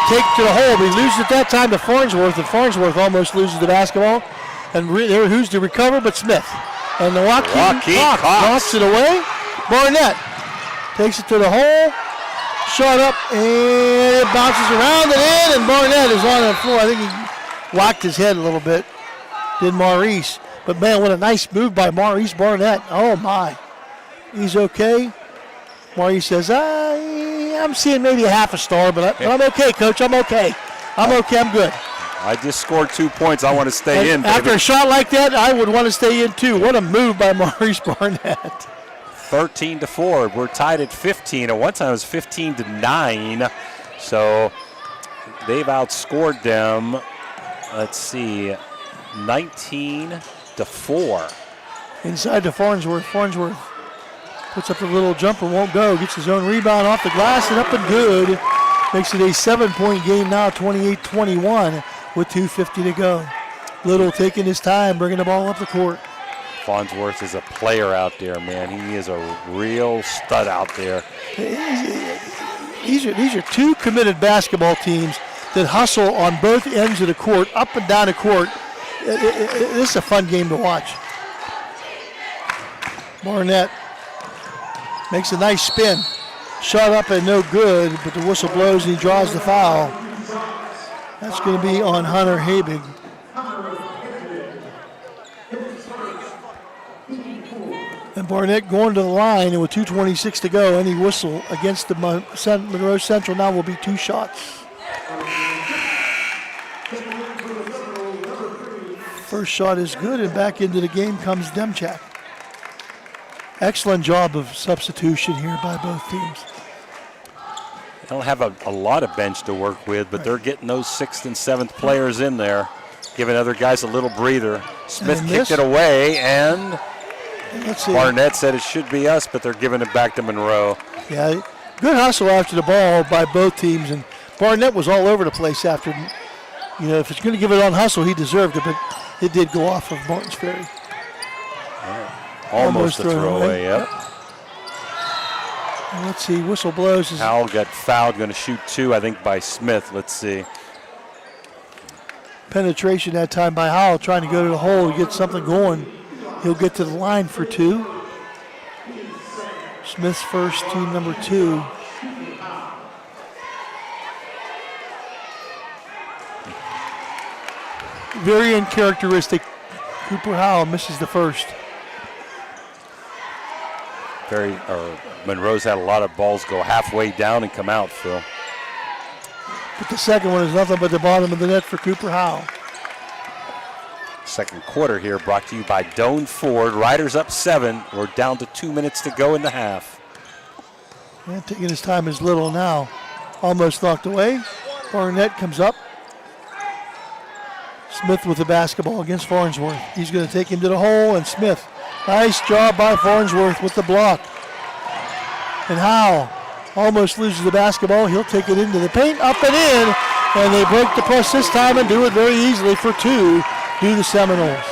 take to the hole. But he loses at that time to Farnsworth, and Farnsworth almost loses the basketball. And who's to recover but Smith? And the Joaquin Cox knocks it away. Barnett takes it to the hole. Shot up, and it bounces around and in, and Barnett is on the floor. I think he whacked his head a little bit, did Maurice. But, man, what a nice move by Maurice Barnett. Oh, my. He's okay. Maurice says, I'm seeing maybe a half a star, but I'm okay, Coach. I'm okay. I'm okay. I'm good. I just scored 2 points. I want to stay in, After baby. a shot like that, I would want to stay in, too. What a move by Maurice Barnett. 13-4. We're tied at 15. At one time it was 15-9. So they've outscored them, let's see, 19-4. Inside to Farnsworth. Farnsworth puts up a little jumper, won't go. Gets his own rebound off the glass and up and good. Makes it a 7-point game now, 28-21 with 2:50 to go. Little taking his time, bringing the ball up the court. Farnsworth is a player out there, man. He is a real stud out there. These are 2 committed basketball teams that hustle on both ends of the court, up and down the court. This is a fun game to watch. Barnett makes a nice spin. Shot up and no good, but the whistle blows and he draws the foul. That's going to be on Hunter Habig. And Barnett going to the line, and with 2:26 to go, any whistle against the Monroe Central now will be 2 shots. First shot is good, and back into the game comes Demchak. Excellent job of substitution here by both teams. They don't have a lot of bench to work with, but they're getting those 6th and 7th players in there, giving other guys a little breather. Smith kicked it away, and Barnett said it should be us, but they're giving it back to Monroe. Yeah, good hustle after the ball by both teams, and Barnett was all over the place after, if it's going to give it on hustle, he deserved it, but it did go off of Martins Ferry. Almost a throwaway, yep. And let's see, whistle blows. Howell got fouled, going to shoot 2, I think, by Smith. Let's see. Penetration that time by Howell, trying to go to the hole to get something going. He'll get to the line for 2. Smith's first, team number 2. Very uncharacteristic. Cooper Howell misses the first. Monroe's had a lot of balls go halfway down and come out, Phil. But the second one is nothing but the bottom of the net for Cooper Howell. Second quarter here brought to you by Doane Ford. Riders up 7. We're down to 2 minutes to go in the half. And taking his time is Little now. Almost knocked away. Barnett comes up. Smith with the basketball against Farnsworth. He's going to take him to the hole, and Smith. Nice job by Farnsworth with the block. And Howell almost loses the basketball. He'll take it into the paint, up and in, and they break the press this time and do it very easily for 2. Do the Seminoles.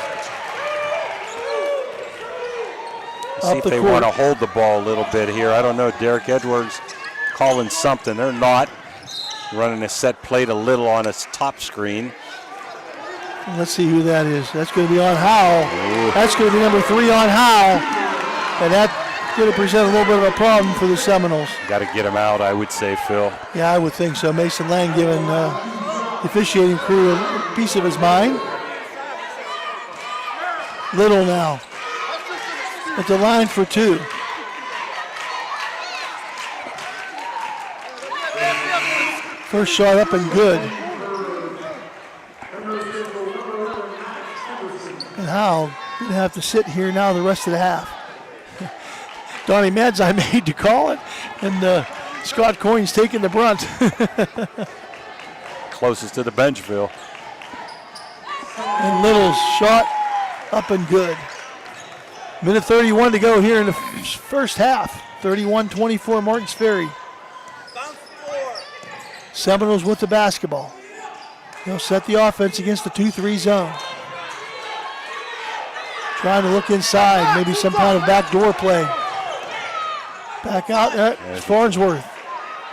See if they want to hold the ball a little bit here. I don't know. Derek Edwards calling something. They're not. Running a set plate a little on his top screen. Let's see who that is. That's going to be on Howell. Ooh. That's going to be number 3 on Howell. And that's going to present a little bit of a problem for the Seminoles. Got to get him out, I would say, Phil. Yeah, I would think so. Mason Lang giving the officiating crew a piece of his mind. Little now at the line for 2. First shot up and good. And Howell going to have to sit here now the rest of the half. Donnie Madzai made to call it, and Scott Coyne's taking the brunt. Closest to the bench, Phil. And Little's shot up and good. Minute 31 to go here in the first half. 31-24 Martins Ferry. Seminoles with the basketball. They'll set the offense against the 2-3 zone. Trying to look inside, maybe some kind of backdoor play. Back out at Farnsworth.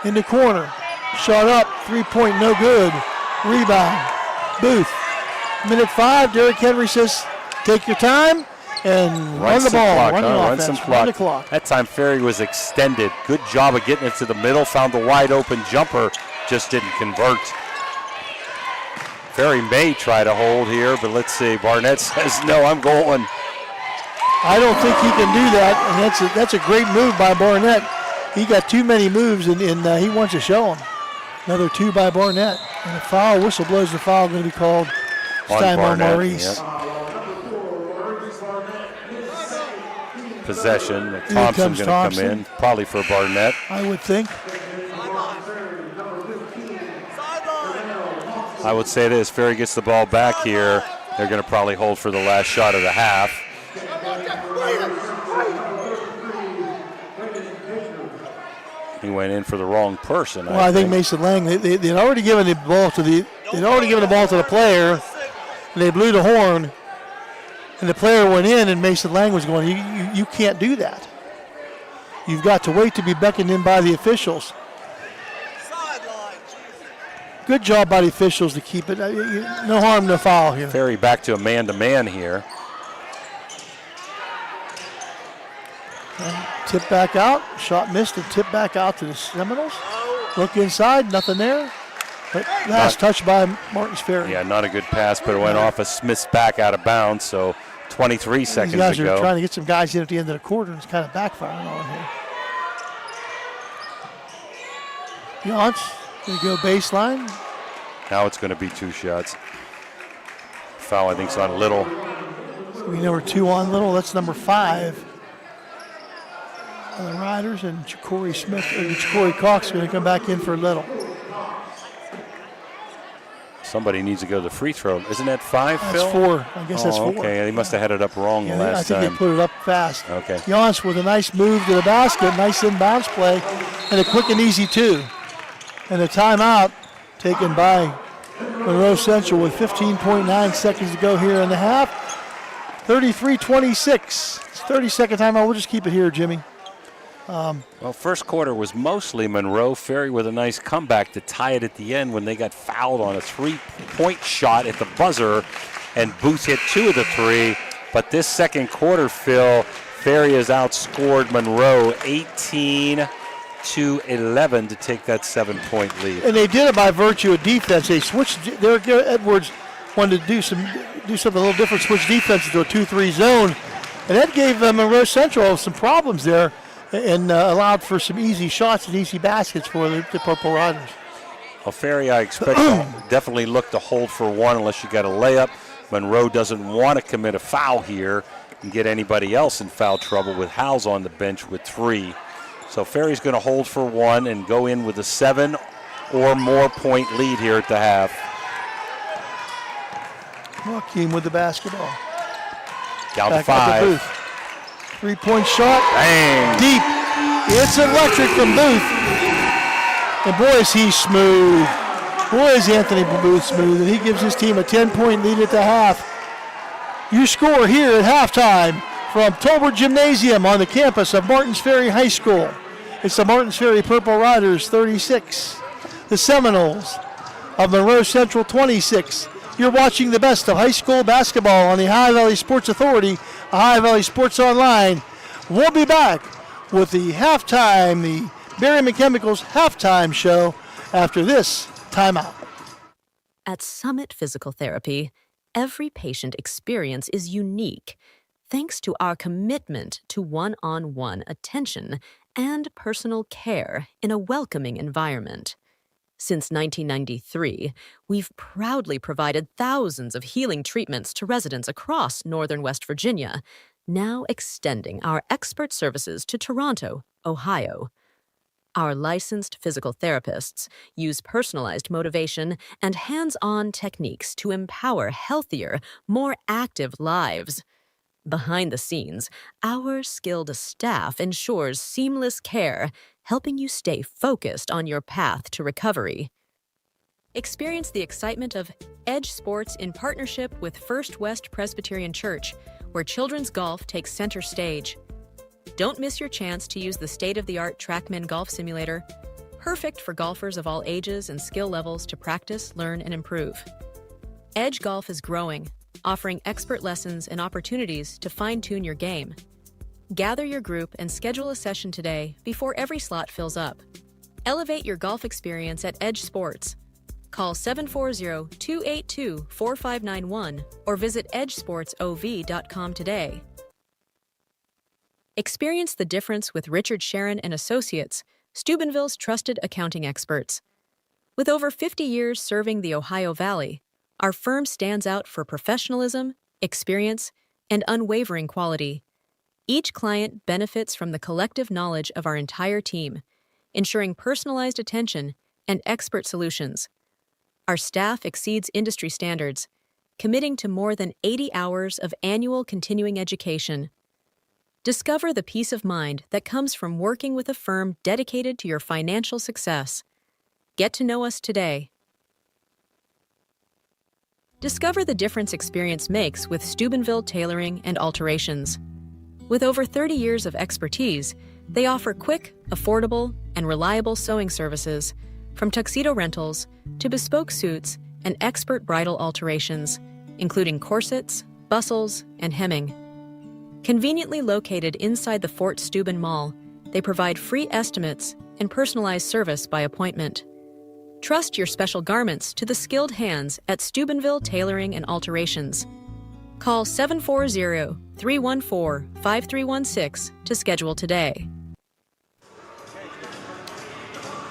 In the corner. Shot up, 3-point, no good. Rebound. Booth. Minute 5, Derrick Henry says, take your time and run the ball. Run the clock. That time Ferry was extended. Good job of getting it to the middle. Found the wide open jumper. Just didn't convert. Ferry may try to hold here, but let's see. Barnett says, no, I'm going. I don't think he can do that, and that's a great move by Barnett. He got too many moves, and he wants to show them. Another 2 by Barnett. And a foul, whistle blows the foul, going to be called this time on Maurice. Yep. Possession. Thompson's going to come in, probably for Barnett. I would think. I would say this, Ferry gets the ball back here. They're going to probably hold for the last shot of the half. He went in for the wrong person. Well, I think Mason Lang, they'd already given the ball to the player, and they blew the horn, and the player went in, and Mason Lang was going, you can't do that. You've got to wait to be beckoned in by the officials. Good job by the officials to keep it. No harm, no foul here. Ferry back to a man-to-man here. And tip back out. Shot missed and tip back out to the Seminoles. Look inside, nothing there. But last touch by Martins Ferry. Yeah, not a good pass, but it went off of Smith's back out of bounds, so 23 seconds to go. These guys are trying to get some guys in at the end of the quarter, and it's kind of backfiring on here. Yance. They go baseline. Now it's going to be 2 shots. Foul, I think, is on Little. So we number 2 on Little. That's number 5 on the Riders, and Ja'Cory Cox going to come back in for Little. Somebody needs to go to the free throw. Isn't that 5, That's Phil? 4. I guess that's 4. Okay, they must have had it up wrong the last time. I think they put it up fast. Okay. Yance with a nice move to the basket, nice inbounds play, and a quick and easy 2. And a timeout taken by Monroe Central with 15.9 seconds to go here in the half. 33-26. It's 32nd timeout. We'll just keep it here, Jimmy. Well, first quarter was mostly Monroe. Ferry with a nice comeback to tie it at the end when they got fouled on a three-point shot at the buzzer, and Booth hit 2 of the 3. But this second quarter, Phil, Ferry has outscored Monroe 18-11 to take that 7-point lead. And they did it by virtue of defense. They switched. Derek Edwards wanted to do something a little different, switch defense to a 2-3 zone, and that gave Monroe Central some problems there, and allowed for some easy shots and easy baskets for the Purple Riders. Well, Ferry, I expect to definitely look to hold for one unless you got a layup. Monroe doesn't want to commit a foul here and get anybody else in foul trouble with Howes on the bench with 3. So Ferry's going to hold for one and go in with a 7 or more point lead here at the half. Joaquin with the basketball. Down to Back up 5. to Booth. 3-point shot. Bang. Deep. It's electric from Booth. And boy, is he smooth. Boy, is Anthony Booth smooth. And he gives his team a 10-point lead at the half. You score here at halftime from Tolbert Gymnasium on the campus of Martins Ferry High School. It's the Martins Ferry Purple Riders 36. The Seminoles of Monroe Central 26. You're watching the best of high school basketball on the Ohio Valley Sports Authority, Ohio Valley Sports Online. We'll be back with the halftime, the Berryman Chemicals halftime show after this timeout. At Summit Physical Therapy, every patient experience is unique, thanks to our commitment to one-on-one attention and personal care in a welcoming environment. Since 1993, we've proudly provided thousands of healing treatments to residents across northern West Virginia, now extending our expert services to Toronto, Ohio. Our licensed physical therapists use personalized motivation and hands-on techniques to empower healthier, more active lives. Behind the scenes, our skilled staff ensures seamless care, helping you stay focused on your path to recovery. Experience the excitement of Edge Sports in partnership with First West Presbyterian Church, where children's golf takes center stage. Don't miss your chance to use the state-of-the-art TrackMan Golf Simulator, perfect for golfers of all ages and skill levels to practice, learn, and improve. Edge Golf is growing, offering expert lessons and opportunities to fine-tune your game. Gather your group and schedule a session today before every slot fills up. Elevate your golf experience at Edge Sports. Call 740-282-4591 or visit edgesportsov.com today. Experience the difference with Richard Sharon and Associates, Steubenville's trusted accounting experts. With over 50 years serving the Ohio Valley, our firm stands out for professionalism, experience, and unwavering quality. Each client benefits from the collective knowledge of our entire team, ensuring personalized attention and expert solutions. Our staff exceeds industry standards, committing to more than 80 hours of annual continuing education. Discover the peace of mind that comes from working with a firm dedicated to your financial success. Get to know us today. Discover the difference experience makes with Steubenville Tailoring and Alterations. With over 30 years of expertise, they offer quick, affordable, and reliable sewing services, from tuxedo rentals to bespoke suits and expert bridal alterations, including corsets, bustles, and hemming. Conveniently located inside the Fort Steuben Mall, they provide free estimates and personalized service by appointment. Trust your special garments to the skilled hands at Steubenville Tailoring and Alterations. Call 740-314-5316 to schedule today.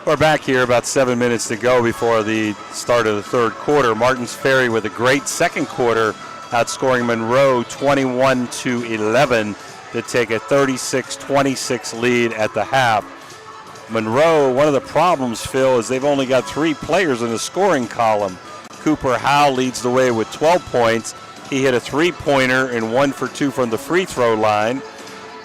We're back here, about 7 minutes to go before the start of the third quarter. Martins Ferry with a great second quarter, outscoring Monroe 21-11 to take a 36-26 lead at the half. Monroe, one of the problems, Phil, is they've only got 3 players in the scoring column. Cooper Howe leads the way with 12 points. He hit a 3-pointer and 1 for 2 from the free throw line.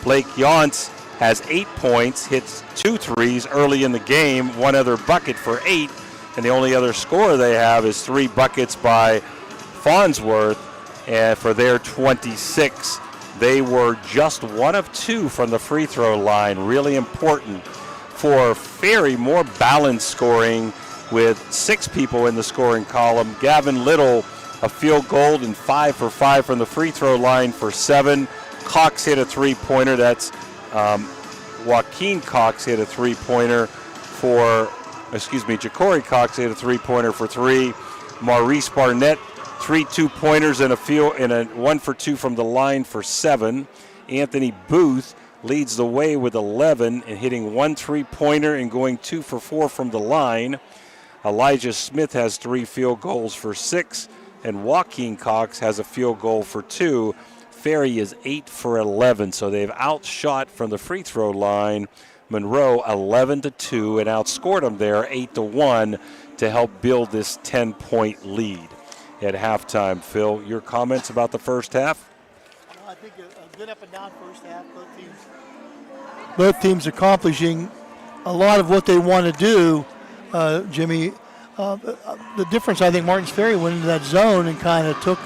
Blake Yonts has 8 points, hits 2 threes early in the game, 1 other bucket for 8. and the only other score they have is 3 buckets by Farnsworth, and for their 26. They were just 1 of 2 from the free throw line. Really important for Ferry. More balanced scoring with 6 people in the scoring column. Gavin Little, a field goal, and 5 for 5 from the free throw line for 7. Cox hit a 3-pointer. That's Joaquin Cox hit a 3-pointer for, Ja'Cory Cox hit a 3-pointer for 3. Maurice Barnett, 3 2-pointers and a 1 for 2 from the line for 7. Anthony Booth leads the way with 11 and hitting 1 3-pointer and going 2 for 4 from the line. Elijah Smith has 3 field goals for 6, and Joaquin Cox has a field goal for 2. Ferry is 8 for 11, so they've outshot from the free throw line Monroe 11-2 and outscored them there 8-1 to help build this 10-point lead at halftime. Phil, your comments about the first half? I think a good up and down first half. Both teams accomplishing a lot of what they want to do. Jimmy, the difference, I think Martins Ferry went into that zone and kind of took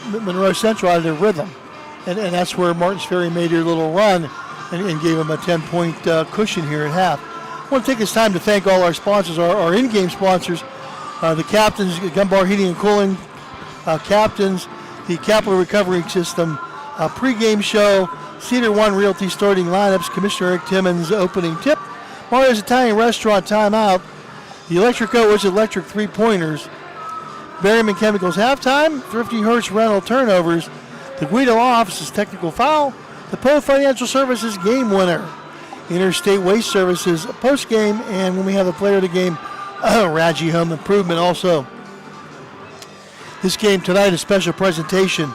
Monroe Central out of their rhythm. And that's where Martins Ferry made their little run and gave them a 10-point cushion here at half. I want to take this time to thank all our sponsors, our in-game sponsors, the captains, Gumbar Heating and Cooling, captains, the Capital Recovery System, pregame show, Cedar One Realty starting lineups, Commissioner Eric Timmons opening tip, Mario's Italian Restaurant timeout, the Electric O's Electric 3-pointers, Berryman Chemicals halftime, Thrifty Hertz rental turnovers, the Guido Law Office's technical foul, the Poe Financial Services game winner, Interstate Waste Services post-game, and when we have the player of the game, Raji Home Improvement also. This game tonight, a special presentation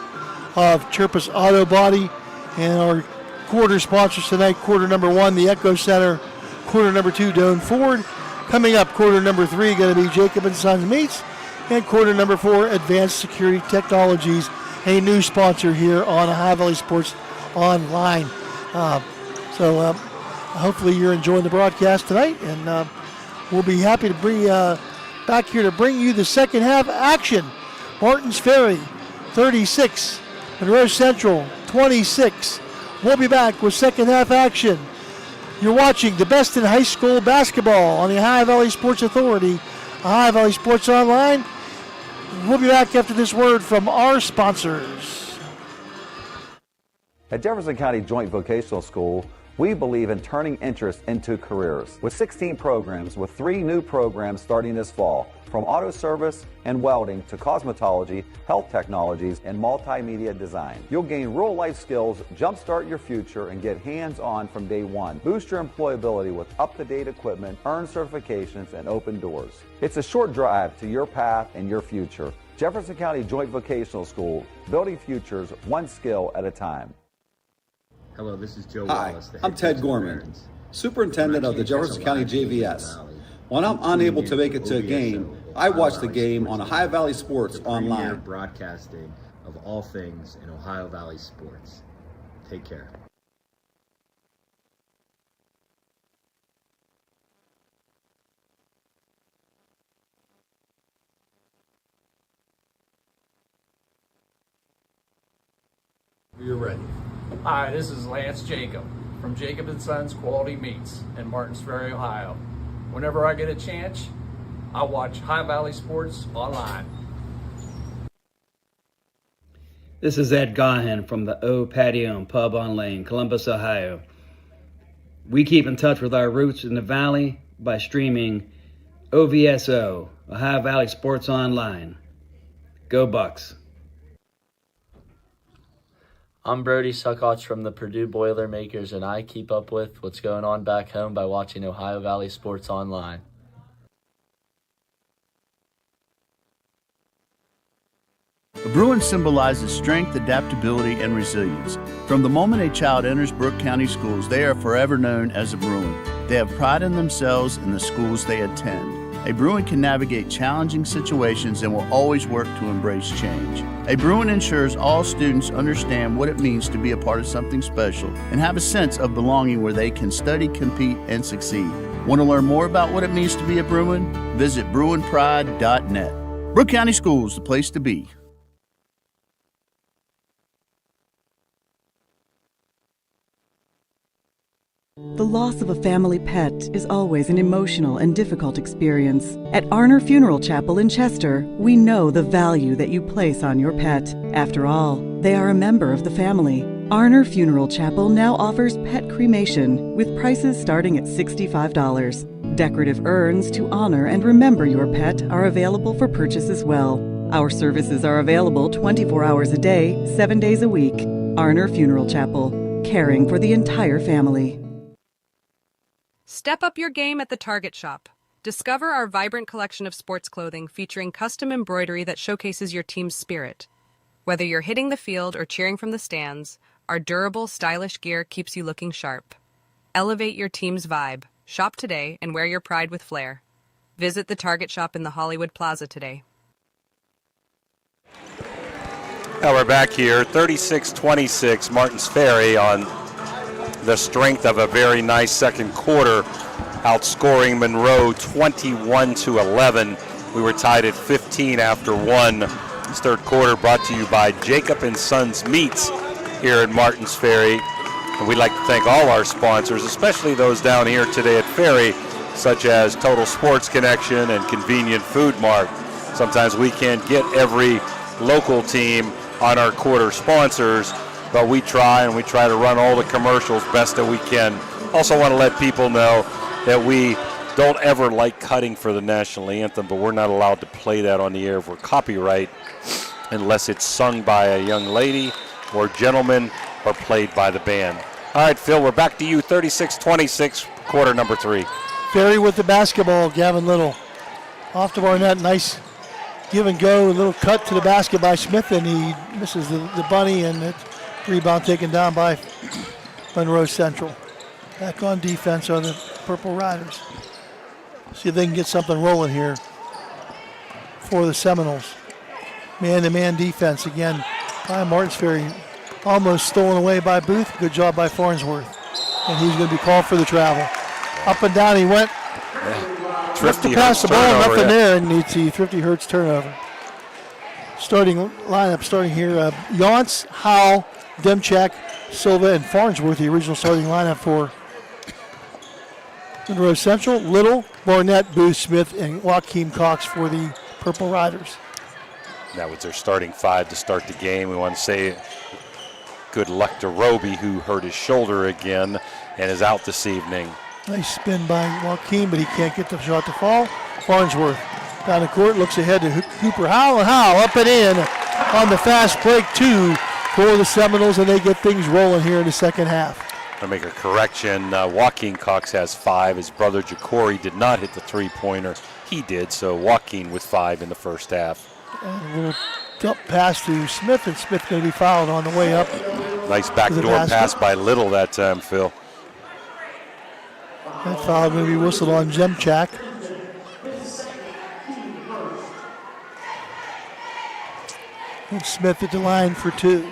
of Chirpus Auto Body and our quarter sponsors tonight, quarter number 1, the Echo Center, quarter number 2, Doane Ford. Coming up, quarter number 3, going to be Jacob & Sons Meats, and quarter number 4, Advanced Security Technologies, a new sponsor here on Ohio Valley Sports Online. So hopefully you're enjoying the broadcast tonight, and we'll be happy to bring back here to bring you the second half action. Martins Ferry 36, Monroe Central 26. We'll be back with second half action. You're watching the best in high school basketball on the Ohio Valley Sports Authority, Ohio Valley Sports Online. We'll be back after this word from our sponsors. At Jefferson County Joint Vocational School, we believe in turning interest into careers. With 16 programs, with 3 new programs starting this fall, from auto service and welding to cosmetology, health technologies, and multimedia design. You'll gain real-life skills, jumpstart your future, and get hands-on from day one. Boost your employability with up-to-date equipment, earn certifications, and open doors. It's a short drive to your path and your future. Jefferson County Joint Vocational School, building futures one skill at a time. Hello, this is Joe Hi, Wallace. I'm Ted Gorman, Superintendent of the Jefferson County JVS. When I'm unable to make it to a game, I watch the game on Ohio Valley Sports Online. Broadcasting of all things in Ohio Valley sports. Take care. You're ready. Hi, this is Lance Jacob from Jacob & Sons Quality Meats in Martins Ferry, Ohio. Whenever I get a chance, I watch Ohio Valley Sports Online. This is Ed Gahan from the O Patio and Pub on Lane, Columbus, Ohio. We keep in touch with our roots in the Valley by streaming OVSO, Ohio Valley Sports Online. Go Bucks. I'm Brody Suckotch from the Purdue Boilermakers, and I keep up with what's going on back home by watching Ohio Valley Sports Online. A Bruin symbolizes strength, adaptability, and resilience. From the moment a child enters Brooke County schools, they are forever known as a Bruin. They have pride in themselves and the schools they attend. A Bruin can navigate challenging situations and will always work to embrace change. A Bruin ensures all students understand what it means to be a part of something special and have a sense of belonging where they can study, compete, and succeed. Want to learn more about what it means to be a Bruin? Visit BruinPride.net. Brooke County Schools, the place to be. The loss of a family pet is always an emotional and difficult experience. At Arner Funeral Chapel in Chester, we know the value that you place on your pet. After all, they are a member of the family. Arner Funeral Chapel now offers pet cremation with prices starting at $65. Decorative urns to honor and remember your pet are available for purchase as well. Our services are available 24 hours a day, 7 days a week. Arner Funeral Chapel, caring for the entire family. Step up your game at the Target Shop. Discover our vibrant collection of sports clothing featuring custom embroidery that showcases your team's spirit. Whether you're hitting the field or cheering from the stands, our durable, stylish gear keeps you looking sharp. Elevate your team's vibe. Shop today and wear your pride with flair. Visit the Target Shop in the Hollywood Plaza today. Now we're back here, 36-26, Martins Ferry on the strength of a very nice second quarter, outscoring Monroe 21-11. We were tied at 15 after one. This third quarter brought to you by Jacob & Sons Meats here at Martins Ferry. And we'd like to thank all our sponsors, especially those down here today at Ferry, such as Total Sports Connection and Convenient Food Mart. Sometimes we can't get every local team on our quarter sponsors, but we try, and we try to run all the commercials best that we can. Also want to let people know that we don't ever like cutting for the national anthem, but we're not allowed to play that on the air for copyright unless it's sung by a young lady or gentleman or played by the band. All right, Phil, we're back to you, 36-26, quarter number 3. Ferry with the basketball, Gavin Little. Off to Barnett, nice give and go, a little cut to the basket by Smith, and he misses the bunny, and it rebound taken down by Monroe Central. Back on defense on the Purple Riders. See if they can get something rolling here for the Seminoles. Man-to-man defense again by Martins Ferry. Almost stolen away by Booth. Good job by Farnsworth. And he's going to be called for the travel. Up and down he went. Thrifty to pass the ball, turnover, nothing there, and you see Thrifty Hurts turnover. Starting lineup starting here, Yonts, Howell, Demchak, Silva, and Farnsworth, the original starting lineup for Monroe Central. Little, Barnett, Booth, Smith, and Joaquin Cox for the Purple Riders. That was their starting 5 to start the game. We want to say good luck to Roby, who hurt his shoulder again and is out this evening. Nice spin by Joaquin, but he can't get the shot to fall. Farnsworth down the court, looks ahead to Cooper Howell, and Howell up and in on the fast break 2 for the Seminoles, and they get things rolling here in the second half. I'll make a correction. Joaquin Cox has 5. His brother Ja'Cory did not hit the three-pointer. He did, so Joaquin with 5 in the first half. And a little dump pass to Smith, and Smith going to be fouled on the way up. Nice backdoor pass by Little that time, Phil. That foul going to be whistled on Demchak. And Smith at the line for 2.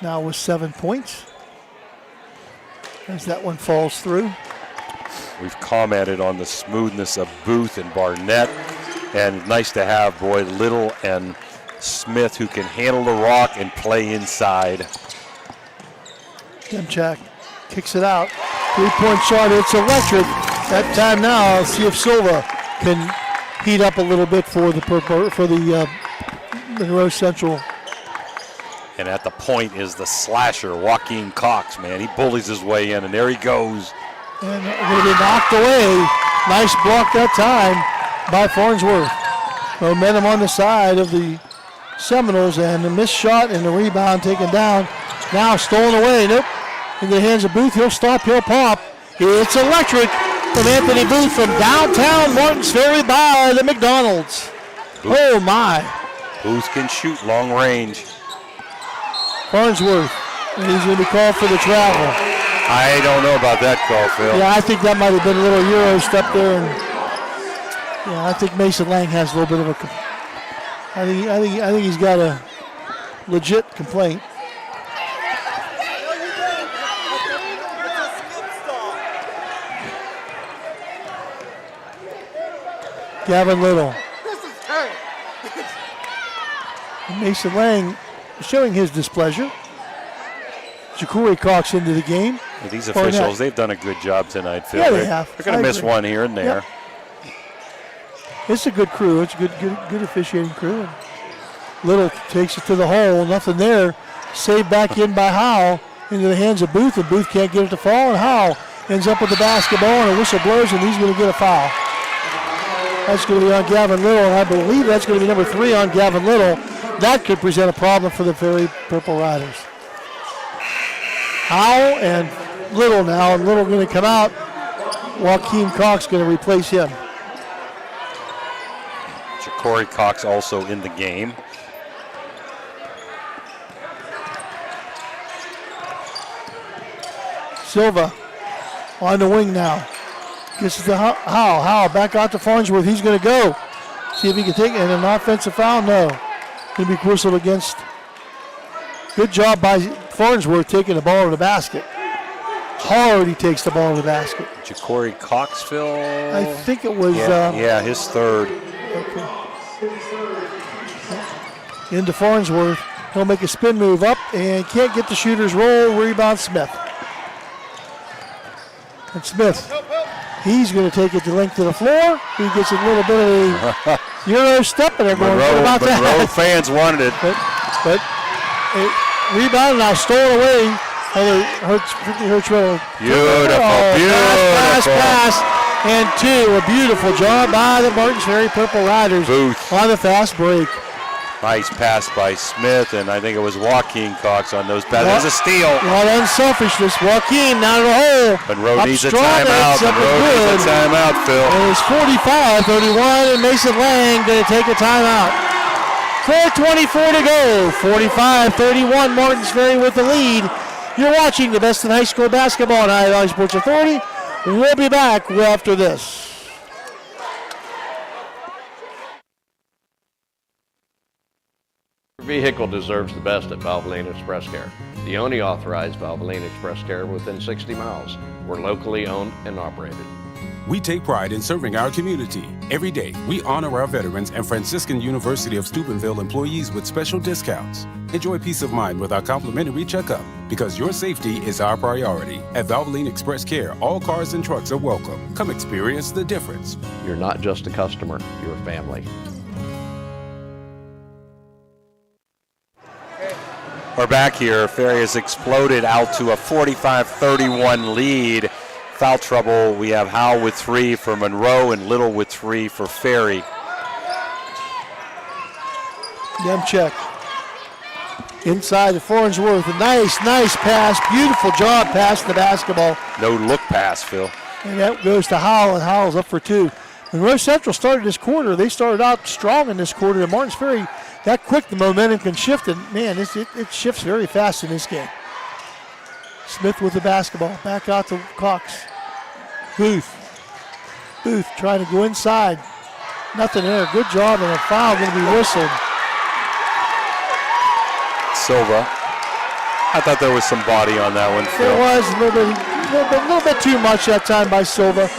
Now with 7 points. As that one falls through. We've commented on the smoothness of Booth and Barnett. And nice to have, boy, Little and Smith, who can handle the rock and play inside. Demchak kicks it out. 3-point shot, it's electric. That time now, I'll see if Silva can heat up a little bit for the Monroe Central. And at the point is the slasher, Joaquin Cox, man. He bullies his way in, and there he goes. And going to be knocked away. Nice block that time by Farnsworth. Momentum on the side of the Seminoles, and the missed shot and the rebound taken down. Now stolen away. Nope. In the hands of Booth. He'll stop. He'll pop. It's electric from Anthony Booth from downtown Martins Ferry by the McDonald's. Booth. Oh, my. Booth can shoot long range. Farnsworth. And he's going to be called for the travel. I don't know about that call, Phil. Yeah, I think that might have been a little Euro step there. And yeah, I think Mason Lang has a little bit of a. I think he's got a legit complaint. Gavin Little. And Mason Lang showing his displeasure. Ja'Cory Cox into the game. Well, these officials, they've done a good job tonight, Phil. Yeah, they have. They're going to miss one here and there. Yep. It's a good crew. It's a good officiating crew. And Little takes it to the hole. Nothing there. Saved back in by Howell into the hands of Booth, and Booth can't get it to fall, and Howell ends up with the basketball, and a whistle blows, and he's going to get a foul. That's going to be on Gavin Little, and I believe that's going to be number 3 on Gavin Little. That could present a problem for the Ferry Purple Riders. Howell and Little now, and Little going to come out. Joaquin Cox going to replace him. Ja'Cory Cox also in the game. Silva on the wing now. This is the Howell. Howell back out to Farnsworth. He's going to go. See if he can take it. And an offensive foul? No. Going to be whistled against. Good job by Farnsworth taking the ball to the basket. Hard he takes the ball to the basket. Ja'Cory Cox, Phil? I think it was. Yeah, his third. Okay. Into Farnsworth. He'll make a spin move up and can't get the shooter's roll. Rebound Smith. And Smith, he's going to take it the length of the floor. He gets a little bit of a Euro step, and they're going, what about that? Monroe fans wanted it. But rebound now stolen away. Hurts Rowe. Beautiful. Pass. And 2. A beautiful job by the Martins Ferry Purple Riders. Booth. On the fast break. Nice pass by Smith, and I think it was Joaquin Cox on those passes. There's a steal. A lot of unselfishness. Joaquin down to the hole. Monroe needs a timeout. Monroe needs a timeout, Phil. It is 45-31, and Mason Lang going to take a timeout. 4:24 to go. 45-31, Martins Ferry with the lead. You're watching the best in high school basketball on Ohio Valley Sports Authority. We'll be back after this. Your vehicle deserves the best at Valvoline Express Care, the only authorized Valvoline Express Care within 60 miles. We're locally owned and operated. We take pride in serving our community. Every day, we honor our veterans and Franciscan University of Steubenville employees with special discounts. Enjoy peace of mind with our complimentary checkup, because your safety is our priority. At Valvoline Express Care, all cars and trucks are welcome. Come experience the difference. You're not just a customer, you're a family. We're back here. Ferry has exploded out to a 45-31 lead. Foul trouble. We have Howell with 3 for Monroe and Little with 3 for Ferry. Demchek inside to Farnsworth. A nice pass. Beautiful job passing the basketball. No look pass, Phil. And that goes to Howell, and Howell's up for 2. Monroe Central started this quarter. They started out strong in this quarter. And Martins Ferry, that quick, the momentum can shift. And, man, it shifts very fast in this game. Smith with the basketball. Back out to Cox. Booth trying to go inside. Nothing there. Good job, and a foul going to be whistled. Silva. I thought there was some body on that one, Phil. There was a little bit too much that time by Silva.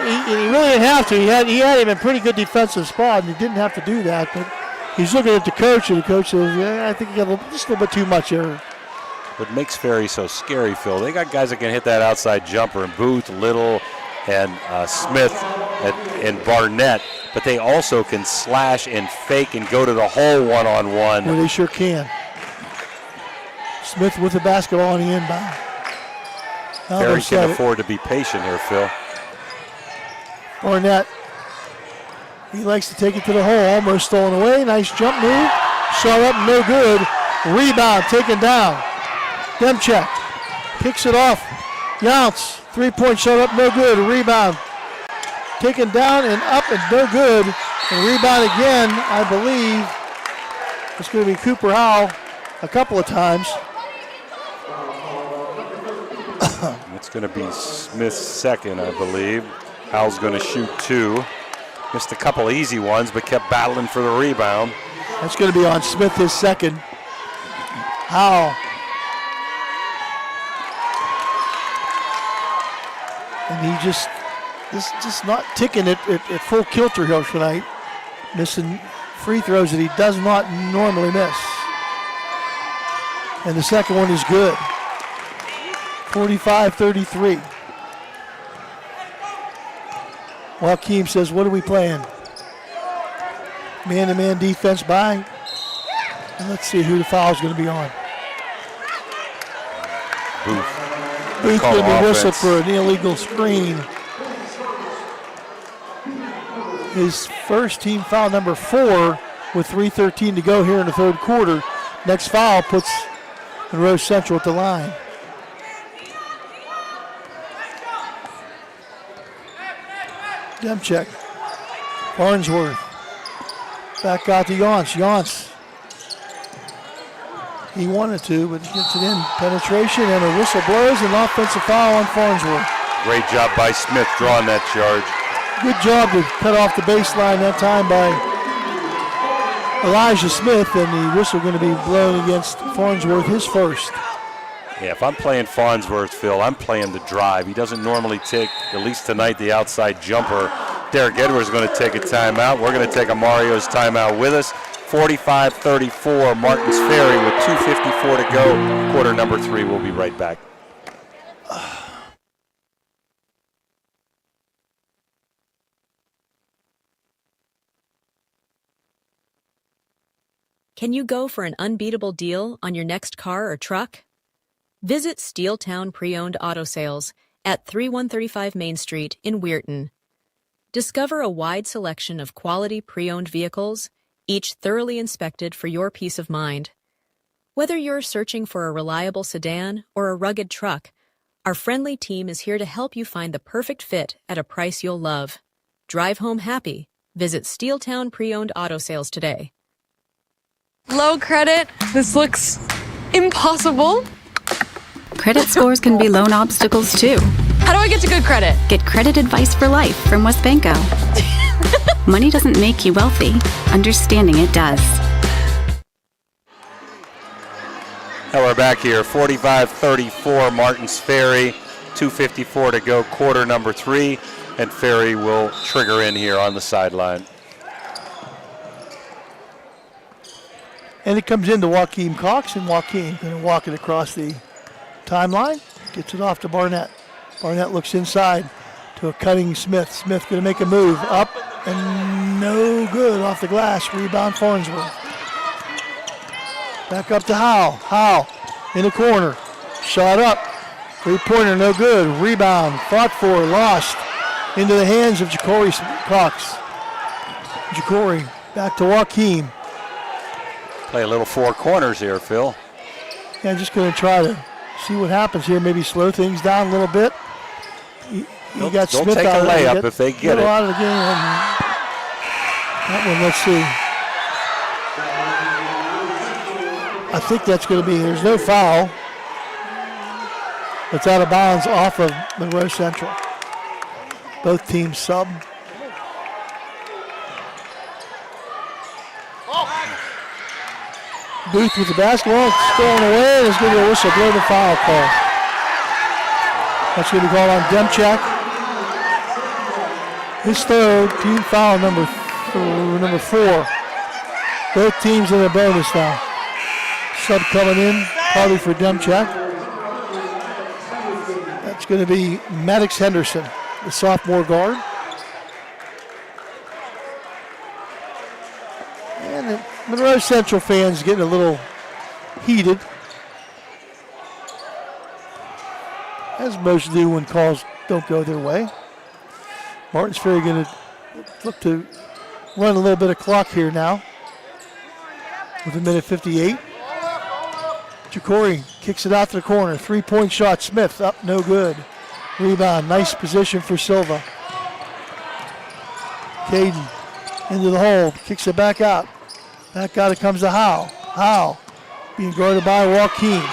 He really didn't have to. He had him in pretty good defensive spot, and he didn't have to do that. But he's looking at the coach, and the coach says, "Yeah, I think he got just a little bit too much there." What makes Ferry so scary, Phil, they got guys that can hit that outside jumper, and Booth, Little, and Smith and Barnett, but they also can slash and fake and go to the hole one-on-one. Well, they sure can. Smith with the basketball on the inbound. Ferry can afford to be patient here, Phil. Barnett, he likes to take it to the hole, almost stolen away. Nice jump move, shot up, no good. Rebound taken down. Demchek kicks it off. Younce, 3-point shot up, no good. Rebound taken down and up and no good. And rebound again, I believe. It's going to be Cooper Howell a couple of times. It's going to be Smith's second, I believe. Howell's going to shoot 2. Missed a couple easy ones, but kept battling for the rebound. That's going to be on Smith, his second. Howell. And he just just not ticking at full kilter here tonight. Missing free throws that he does not normally miss. And the second one is good. 45-33. Joaquin says, what are we playing? Man-to-man defense by. And let's see who the foul is going to be on. Booth going to be whistled for an illegal screen. His first team foul, number 4, with 3:13 to go here in the third quarter. Next foul puts Monroe Central at the line. Demchek. Farnsworth. Back out to Yance. He wanted to, but he gets it in. Penetration and a whistle blows, and an offensive foul on Farnsworth. Great job by Smith drawing that charge. Good job to cut off the baseline that time by Elijah Smith, and the whistle going to be blown against Farnsworth, his first. Yeah, if I'm playing Farnsworth, Phil, I'm playing the drive. He doesn't normally take, at least tonight, the outside jumper. Derek Edwards is going to take a timeout. We're going to take a Mario's timeout with us. 45-34, Martins Ferry with 2:54 to go. Quarter number 3, we'll be right back. Can you go for an unbeatable deal on your next car or truck? Visit Steeltown Pre-Owned Auto Sales at 3135 Main Street in Weirton. Discover a wide selection of quality pre-owned vehicles, each thoroughly inspected for your peace of mind. Whether you're searching for a reliable sedan or a rugged truck, our friendly team is here to help you find the perfect fit at a price you'll love. Drive home happy. Visit Steeltown Pre-Owned Auto Sales today. Low credit. This looks impossible. Credit scores can be loan obstacles too. How do I get to good credit? Get credit advice for life from WesBanco. Money doesn't make you wealthy. Understanding it does. Now we're back here, 45-34, Martins Ferry, 2:54 to go, quarter number 3, and Ferry will trigger in here on the sideline. And it comes into Joaquin Cox, and Joaquin going to walk it across the timeline, gets it off to Barnett. Barnett looks inside to a cutting Smith. Smith going to make a move up, and no good off the glass. Rebound Farnsworth. Back up to Howe. Howe in the corner. Shot up. Three-pointer, no good. Rebound, fought for, lost. Into the hands of Ja'Cory Cox. Ja'Cory back to Joaquin. Play a little four corners here, Phil. Yeah, just going to try to see what happens here. Maybe slow things down a little bit. You got They'll Smith take out a layup if they get it. Out of the game. That one, let's see. I think that's going to be, there's no foul. It's out of bounds off of Monroe Central. Both teams sub. Booth with the basketball, it's thrown away, and it's going to be a whistle, blow the foul call. That's going to be called on Demchek. His third, team foul number 4. Both teams in a bonus now. Sub coming in, probably for Demchek. That's going to be Maddox Henderson, the sophomore guard. And the Monroe Central fans getting a little heated, as most do when calls don't go their way. Martins Ferry going to look to run a little bit of clock here now with 1:58. Ja'Cory kicks it out to the corner. 3-point shot. Smith up, no good. Rebound, nice position for Silva. Caden into the hole, kicks it back out. Back out it comes to Howe. Howe being guarded by Joaquin.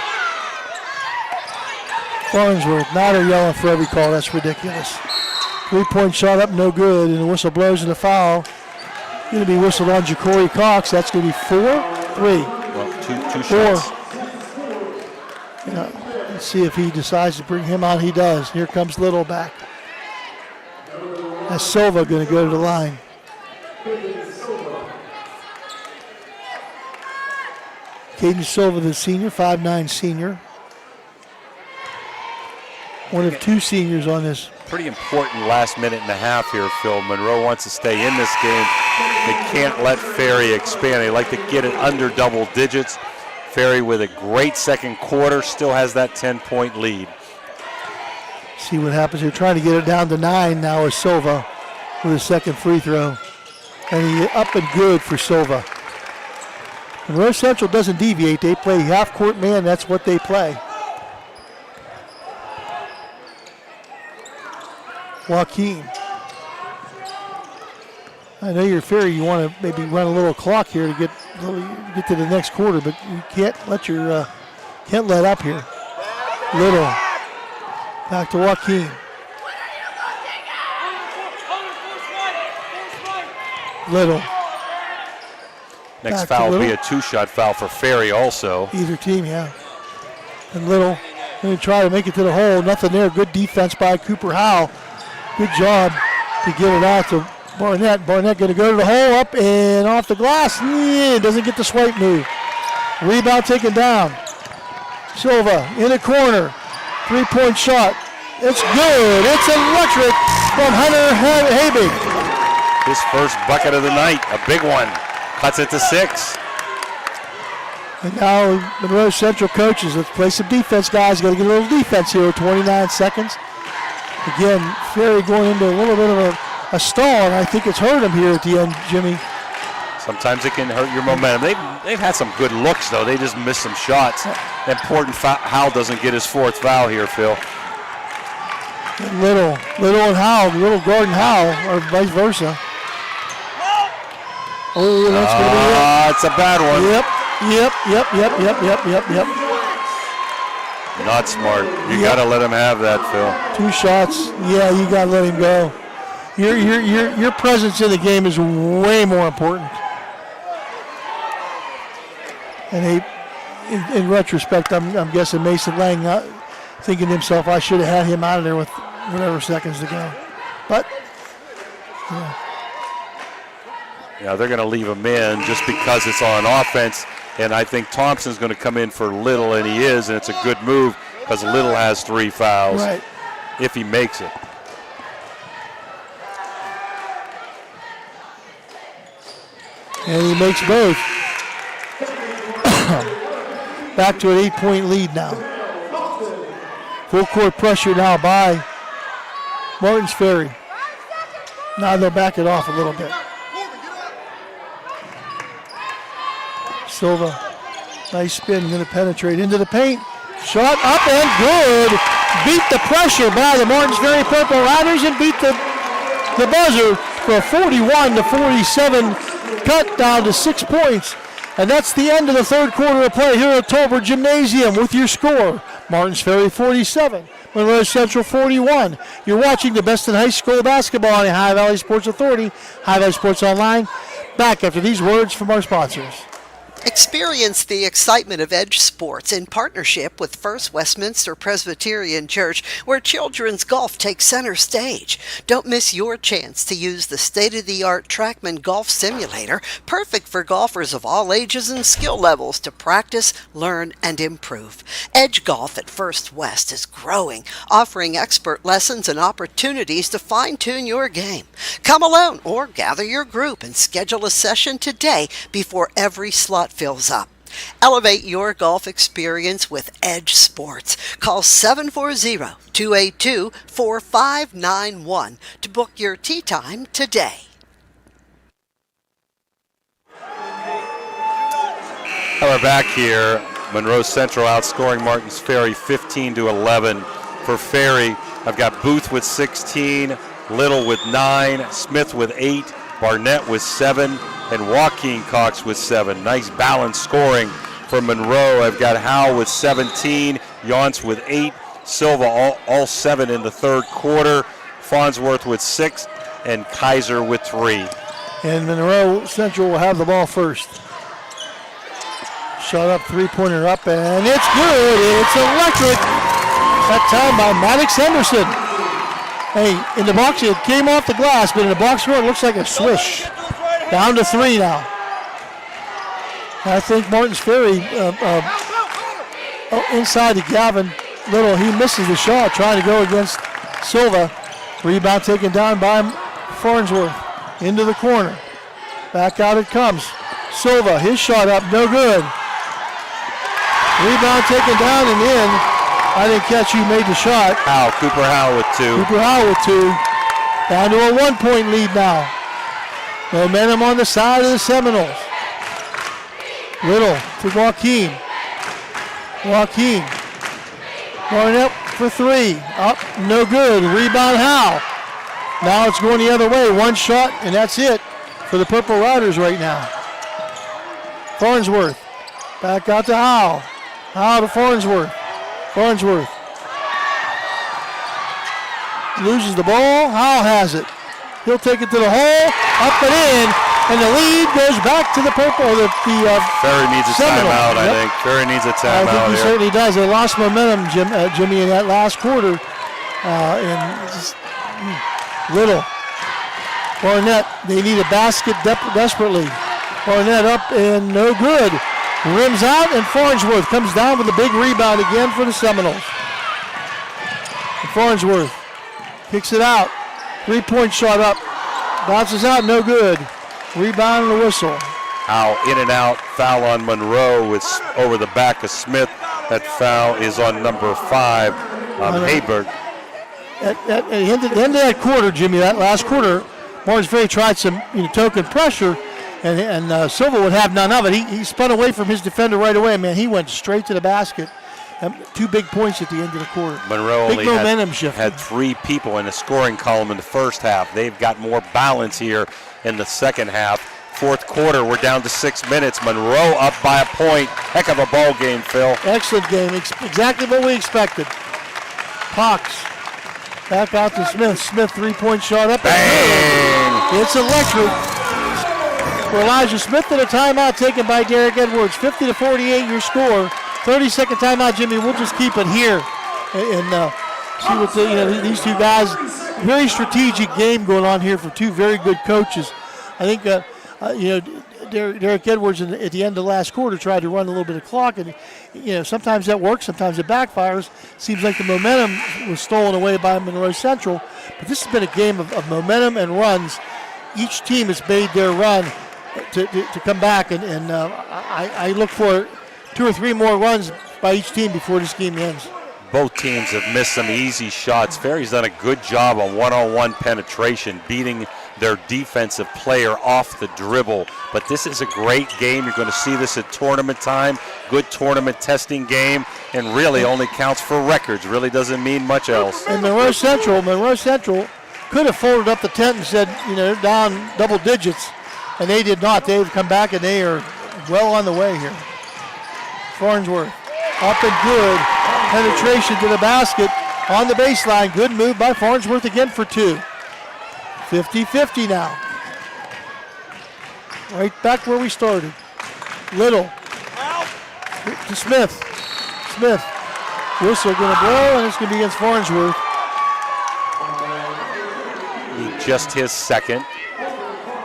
Farnsworth, now they're yelling for every call. That's ridiculous. 3-point shot up, no good, and the whistle blows and the foul. Going to be whistled on Ja'Cory Cox. That's going to be 4-3. Well, two shots. Let's see if he decides to bring him on. He does. Here comes Little back. That's Silva going to go to the line. Caden Silva, the senior, 5'9" senior. One of two seniors on this. Pretty important last minute and a half here, Phil. Monroe wants to stay in this game. They can't let Ferry expand. They like to get it under double digits. Ferry with a great second quarter, still has that 10-point lead. See what happens here. Trying to get it down to 9 now is Silva with a second free throw. And he up and good for Silva. Monroe Central doesn't deviate. They play half-court man. That's what they play. Joaquin. I know you're Ferry. You want to maybe run a little clock here to get to the next quarter, but you can't let up here. Little. Back to Joaquin. Little. Next foul will be a two-shot foul for Ferry also. Either team, yeah. And Little going to try to make it to the hole. Nothing there. Good defense by Cooper Howe. Good job to get it out to Barnett. Barnett going to go to the hole, up and off the glass. Yeah, doesn't get the swipe move. Rebound taken down. Silva in the corner. Three-point shot. It's good. It's electric from Hunter Habig. His first bucket of the night, a big one. Cuts it to 6. And now Monroe Central coaches, let's play some defense, guys. Got to get a little defense here with 29 seconds. Again, Ferry going into a little bit of a stall, and I think it's hurt him here at the end, Jimmy. Sometimes it can hurt your momentum. They've had some good looks, though. They just missed some shots. Important Howell doesn't get his 4th foul here, Phil. Little and Howell, Little guard and Howell, or vice versa. Oh, that's going to be it. It's a bad one. Yep. Not smart. You got to let him have that, Phil. 2 shots. Yeah, you got to let him go. Your presence in the game is way more important. And in retrospect, I'm guessing Mason Lang thinking to himself, I should have had him out of there with whatever seconds to go. But, yeah. Yeah, they're going to leave him in just because it's on offense. And I think Thompson's going to come in for Little, and he is, and it's a good move because Little has 3 fouls if he makes it. And he makes both. Back to an 8-point lead now. Full court pressure now by Martins Ferry. Now they'll back it off a little bit. Silva, nice spin, going to penetrate into the paint. Shot up and good. Beat the pressure by the Martins Ferry Purple Riders and beat the buzzer for a 41-47 cut down to 6 points. And that's the end of the third quarter of play here at Tolbert Gymnasium with your score. Martins Ferry 47, Monroe Central 41. You're watching the best in high school basketball on the High Valley Sports Authority, High Valley Sports Online. Back after these words from our sponsors. Experience the excitement of Edge Sports in partnership with First Westminster Presbyterian Church, where children's golf takes center stage. Don't miss your chance to use the state-of-the-art TrackMan Golf Simulator, perfect for golfers of all ages and skill levels to practice, learn, and improve. Edge Golf at First West is growing, offering expert lessons and opportunities to fine-tune your game. Come alone or gather your group and schedule a session today before every slot fills up. Elevate your golf experience with Edge Sports. Call 740-282-4591 to book your tee time today. We're back here. Monroe Central outscoring Martins Ferry 15-11. For Ferry, I've got Booth with 16, Little with 9, Smith with 8, Barnett with 7, and Joaquin Cox with 7. Nice balanced scoring for Monroe. I've got Howe with 17, Yonce with 8, Silva all 7 in the third quarter, Farnsworth with 6, and Kaiser with 3. And Monroe Central will have the ball first. Shot up, three-pointer up, and it's good. It's electric. That time by Maddox Henderson. Hey, in the box, it came off the glass, but in the box score, it looks like a swish. Down to 3 now. I think Martins Ferry inside to Gavin Little. He misses the shot, trying to go against Silva. Rebound taken down by Farnsworth. Into the corner. Back out it comes. Silva, his shot up, no good. Rebound taken down and in. I didn't catch who made the shot. Cooper Howell with 2. Cooper Howell with 2. Down to a 1-point lead now. Momentum on the side of the Seminoles. Little to Joaquin. Barnett for 3. Up, no good. Rebound Howell. Now it's going the other way. One shot, and that's it for the Purple Riders right now. Farnsworth. Back out to Howell. Howell to Farnsworth. Farnsworth loses the ball. Howell has it. He'll take it to the hole. Up and in. And the lead goes back to the Purple. Ferry needs a timeout, I think. Ferry needs a timeout. I think he certainly does. They lost momentum, Jimmy, in that last quarter. Little. Barnett, they need a basket desperately. Barnett up and no good. Rims out, and Farnsworth comes down with a big rebound again for the Seminoles. Farnsworth kicks it out. 3-point shot up. Bounces out, no good. Rebound and a whistle. Howell in and out. Foul on Monroe with over the back of Smith. That foul is on number 5 on Hayberg. At the end of that quarter, Jimmy, that last quarter, Martins Ferry tried some token pressure, and Silva would have none of it. He spun away from his defender right away. Man, he went straight to the basket. 2 big points at the end of the quarter. Monroe big only momentum shift. had 3 people in the scoring column in the first half. They've got more balance here in the second half. Fourth quarter, we're down to 6 minutes. Monroe up by a point. Heck of a ball game, Phil. Excellent game. Exactly what we expected. Cox back out to Smith. Smith 3-point shot up. Bang! It's electric. For Elijah Smith, and a timeout taken by Derek Edwards. 50-48 your score. 30-second timeout, Jimmy. We'll just keep it here and see what these two guys. Very strategic game going on here for 2 very good coaches. I think Derek Edwards at the end of the last quarter tried to run a little bit of clock, and sometimes that works, sometimes it backfires. Seems like the momentum was stolen away by Monroe Central, but this has been a game of momentum and runs. Each team has made their run to come back, and I look for 2 or 3 more runs by each team before this game ends. Both teams have missed some easy shots. Ferry's done a good job on one-on-one penetration, beating their defensive player off the dribble. But this is a great game. You're going to see this at tournament time. Good tournament testing game, and really only counts for records. Really doesn't mean much else. And Monroe Central could have folded up the tent and said, they're down double digits, and they did not. They've come back, and they are well on the way here. Farnsworth up and good. Penetration to the basket on the baseline. Good move by Farnsworth again for 2. 50-50 now. Right back where we started. Little to Smith. Smith. Whistle going to blow, and it's going to be against Farnsworth. Just his second.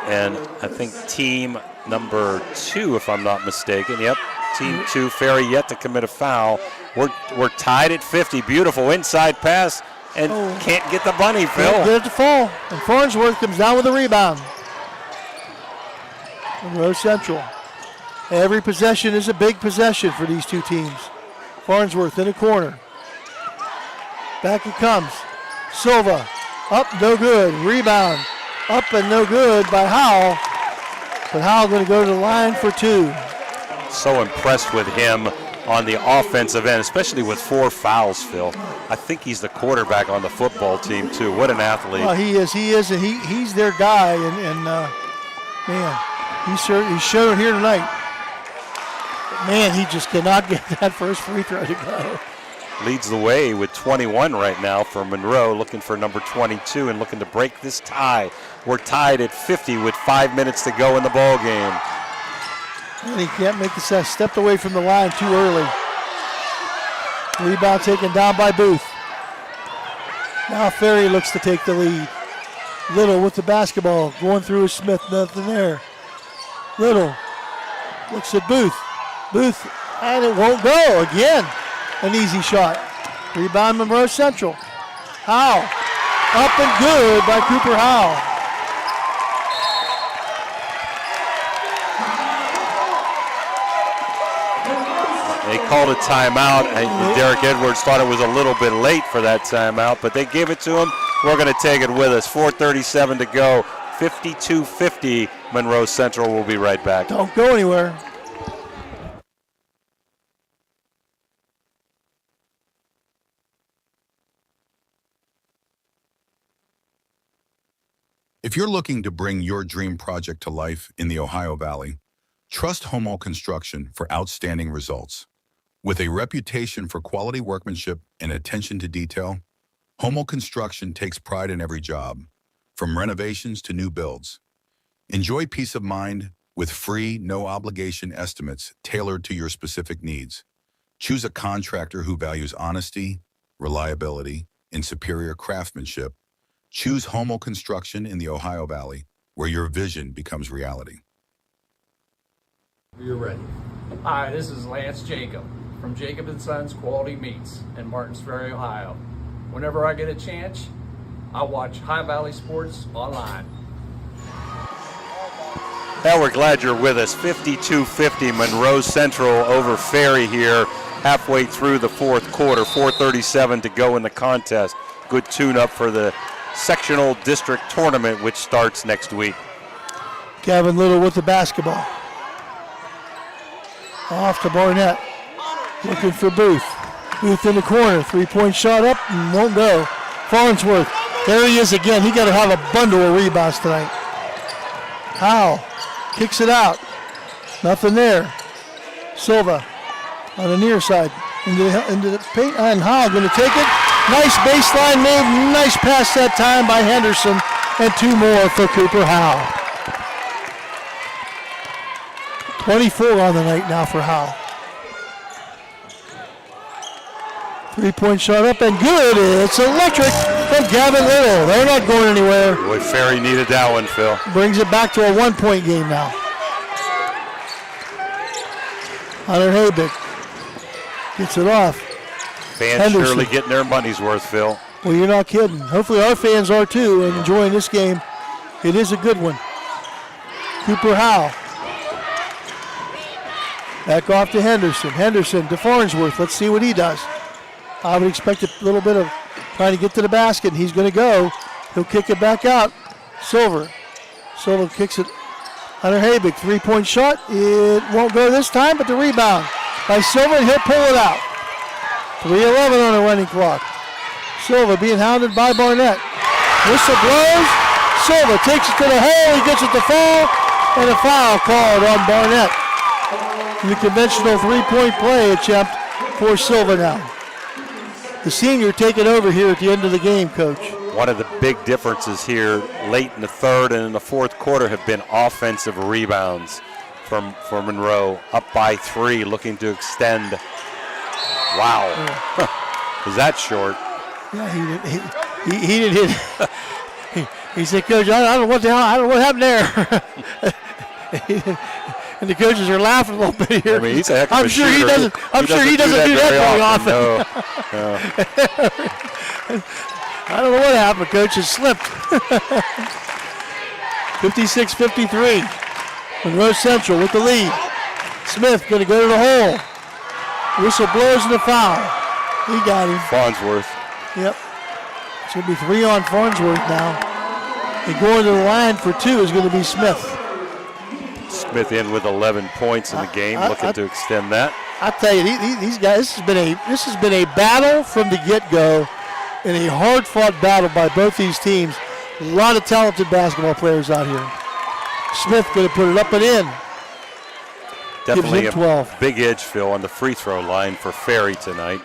And I think team number 2, if I'm not mistaken. Yep, team 2, Ferry yet to commit a foul. We're tied at 50. Beautiful inside pass, and can't get the bunny, Phil. Can't get it to fall, and Farnsworth comes down with a rebound. Monroe Central. Every possession is a big possession for these 2 teams. Farnsworth in a corner. Back it comes. Silva up, no good. Rebound up and no good by Howell. But Howell going to go to the line for 2. So impressed with him on the offensive end, especially with 4 fouls, Phil. I think he's the quarterback on the football team, too. What an athlete. He is, and he's their guy, and man, he's shown it here tonight. But man, he just cannot get that first free throw to go. Leads the way with 21 right now for Monroe, looking for number 22 and looking to break this tie. We're tied at 50 with 5 minutes to go in the ball game. And he can't make the set. Stepped away from the line too early. Rebound taken down by Booth. Now Ferry looks to take the lead. Little with the basketball, going through with Smith, nothing there. Little looks at Booth. Booth, and it won't go again. An easy shot. Rebound Monroe Central. Howe, up and good by Cooper Howe. They called a timeout. Derek Edwards thought it was a little bit late for that timeout, but they gave it to him. We're going to take it with us. 4:37 to go. 52-50. Monroe Central will be right back. Don't go anywhere. If you're looking to bring your dream project to life in the Ohio Valley, trust Homo Construction for outstanding results. With a reputation for quality workmanship and attention to detail, Homo Construction takes pride in every job, from renovations to new builds. Enjoy peace of mind with free, no-obligation estimates tailored to your specific needs. Choose a contractor who values honesty, reliability, and superior craftsmanship. Choose Homo Construction in the Ohio Valley, where your vision becomes reality. You're ready. Hi, this is Lance Jacob from Jacob & Sons Quality Meats in Martins Ferry, Ohio. Whenever I get a chance, I watch High Valley Sports online. Now we're glad you're with us. 52-50 Monroe Central over Ferry here halfway through the fourth quarter. 4:37 to go in the contest. Good tune-up for the sectional district tournament, which starts next week. Gavin Little with the basketball. Off to Barnett. Looking for Booth. Booth in the corner. Three-point shot up and won't go. Farnsworth. There he is again. He got to have a bundle of rebounds tonight. Howe kicks it out. Nothing there. Silva on the near side. Into the paint. And Howe going to take it. Nice baseline move. Nice pass that time by Henderson. And two more for Cooper Howe. 24 on the night now for Howe. Three-point shot up and good. It's electric from Gavin Little. They're not going anywhere. Boy, Ferry needed that one, Phil. Brings it back to a one-point game now. Hunter Habig gets it off. Fans Henderson. surely getting their money's worth, Phil. Well, you're not kidding. Hopefully our fans are too and enjoying this game. It is a good one. Cooper Howe. Back off to Henderson. Henderson to Farnsworth. Let's see what he does. I would expect a little bit of trying to get to the basket. He's going to go. He'll kick it back out. Silver kicks it. Hunter Habig, three-point shot. It won't go this time, but the rebound by Silver, and he'll pull it out. 3:11 on the running clock. Silva being hounded by Barnett. Whistle blows. Silva takes it to the hole. He gets it to fall, and a foul called on Barnett. The conventional three-point play attempt for Silva now. The senior taking over here at the end of the game, Coach. One of the big differences here late in the third and in the fourth quarter have been offensive rebounds for Monroe. Up by 3, looking to extend. Wow. Was that short? Yeah, he did hit. He said, Coach, I don't know what the hell, I don't know what happened there. And the coaches are laughing a little bit here. I mean, he's a heck of I'm a sure shooter. he doesn't. I'm sure he doesn't do that very often. No. I don't know what happened. Coach has slipped. 56-53. Monroe Central with the lead. Smith going to go to the hole. Whistle blows and a foul. He got him. Farnsworth. Yep. It's going to be 3 on Farnsworth now. And going to the line for 2 is going to be Smith. Smith in with 11 points in the game, looking to extend that. I tell you, these guys, this has been a battle from the get-go, and a hard-fought battle by both these teams. A lot of talented basketball players out here. Smith going to put it up and in. Definitely Gives him 12. A big edge, Phil, on the free throw line for Ferry tonight.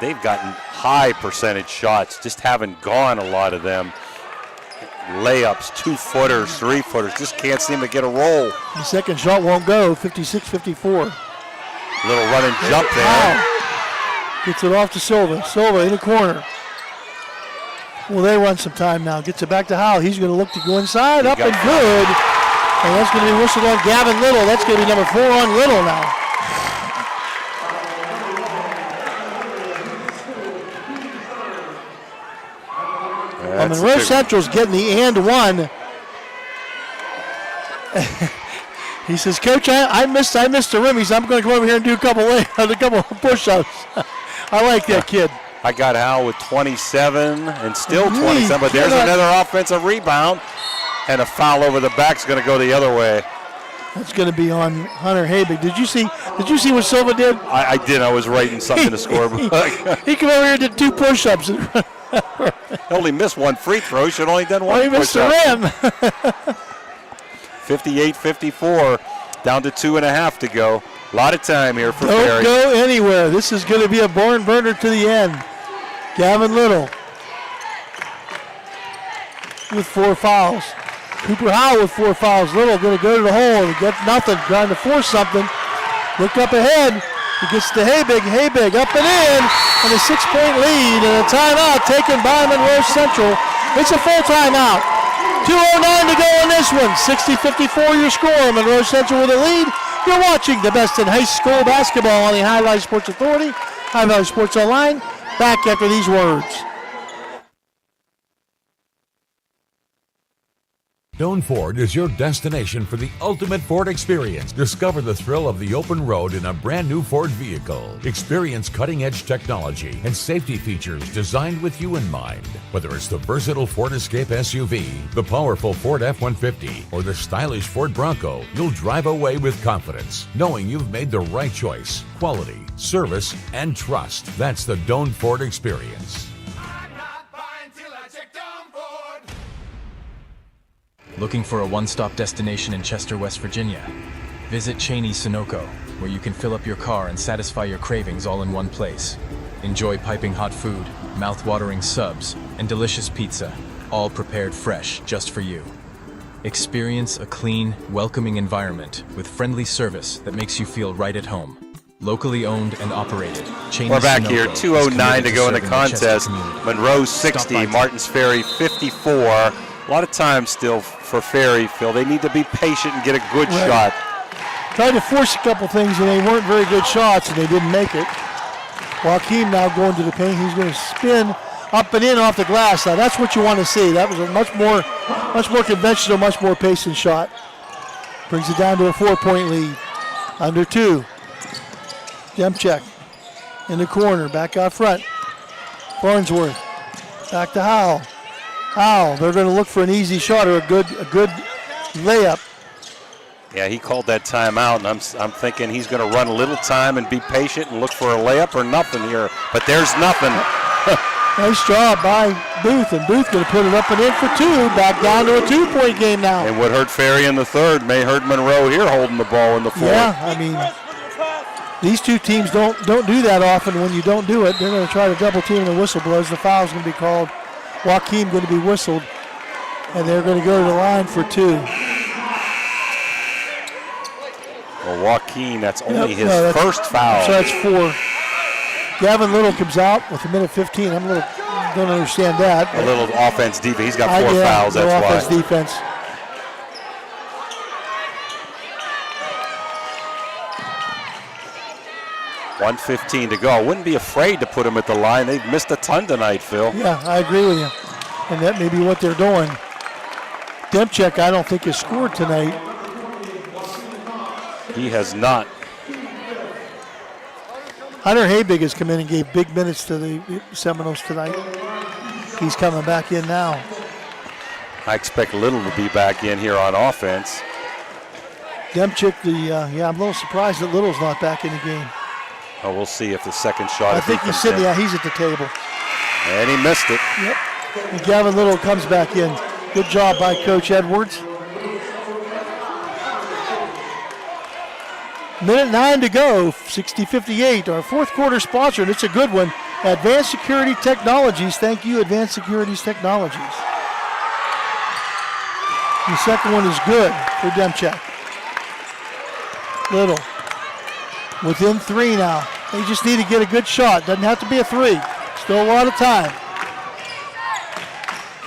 They've gotten high percentage shots, just haven't gone a lot of them. Layups, 2-footers, 3-footers, just can't seem to get a roll. The second shot won't go, 56-54. Little run and jump there. Wow. Gets it off to Silva. Silva in the corner. Well, they run some time now. Gets it back to Howell. He's going to look to go inside. Up and good. And that's going to be whistled on Gavin Little. That's going to be number 4 on Little now. Monroe Central's getting the and one. He says, Coach, I missed the rim. He said, I'm going to come over here and do a couple of push-ups. I like that kid. I got Howell with 27 and still 27, but there's another offensive rebound, and a foul over the back is going to go the other way. That's going to be on Hunter Habig. Did you see what Silva did? I did. I was writing something to score. He came over here and did 2 push-ups. He only missed 1 free throw. He should have only done 1 he missed the rim. 58-54, down to 2.5 to go. A lot of time here for Ferry. Don't go anywhere. This is going to be a barn burner to the end. Gavin Little with 4 fouls. Cooper Howell with 4 fouls. Little going to go to the hole and get nothing. Trying to force something. Look up ahead. He gets to Habig. Habig up and in. And a 6-point lead and a timeout taken by Monroe Central. It's a full timeout. 2:09 to go in this one. 60-54 your score. Monroe Central with a lead. You're watching the best in high school basketball on the High Valley Sports Authority. High Valley Sports Online. Back after these words. Doan Ford is your destination for the ultimate Ford experience. Discover the thrill of the open road in a brand new Ford vehicle. Experience cutting-edge technology and safety features designed with you in mind. Whether it's the versatile Ford Escape SUV, the powerful Ford F-150, or the stylish Ford Bronco, you'll drive away with confidence, knowing you've made the right choice. Quality, service, and trust. That's the Doan Ford experience. Looking for a one-stop destination in Chester, West Virginia? Visit Cheney Sunoco, where you can fill up your car and satisfy your cravings all in one place. Enjoy piping hot food, mouth-watering subs, and delicious pizza, all prepared fresh just for you. Experience a clean, welcoming environment with friendly service that makes you feel right at home. Locally owned and operated, Cheney We're back Sunoco here, 2:09 to go in the contest. Monroe 60, Martins Ferry 54. A lot of time still for Ferry, Phil. They need to be patient and get a good shot. Tried to force a couple things, and they weren't very good shots, and they didn't make it. Joaquin now going to the paint. He's going to spin up and in off the glass. Now, that's what you want to see. That was a much more conventional, much more patient shot. Brings it down to a 4-point lead. Under 2. Demchek in the corner, back out front. Farnsworth, back to Howell. They're going to look for an easy shot or a good layup. Yeah, he called that timeout, and I'm thinking he's going to run a little time and be patient and look for a layup or nothing here. But there's nothing. Nice job by Booth, and Booth going to put it up and in for 2. Back down to a 2-point game now. And what hurt Ferry in the third may hurt Monroe here holding the ball in the fourth. Yeah, I mean, these two teams don't do that often. When you don't do it, they're going to try to double team, and the whistle blows. The foul's going to be called. Joaquin going to be whistled, and they're going to go to the line for 2. Well, Joaquin, that's only his first foul. So that's 4. Gavin Little comes out with 1:15. Don't understand that. A little offense defense. He's got 4 fouls. That's why. Offense defense. $1:15 to go. I wouldn't be afraid to put him at the line. They've missed a ton tonight, Phil. Yeah, I agree with you. And that may be what they're doing. Demchek, I don't think, has scored tonight. He has not. Hunter Habig has come in and gave big minutes to the Seminoles tonight. He's coming back in now. I expect Little to be back in here on offense. Demchek, I'm a little surprised that Little's not back in the game. Oh, we'll see if the second shot. I think he's sitting. Yeah, he's at the table. And he missed it. Yep. And Gavin Little comes back in. Good job by Coach Edwards. 1:09 to go. 60-58. Our fourth quarter sponsor, and it's a good one. Advanced Security Technologies. Thank you, Advanced Securities Technologies. The second one is good for Demchek. Little. Within 3 now. They just need to get a good shot. Doesn't have to be a three. Still a lot of time.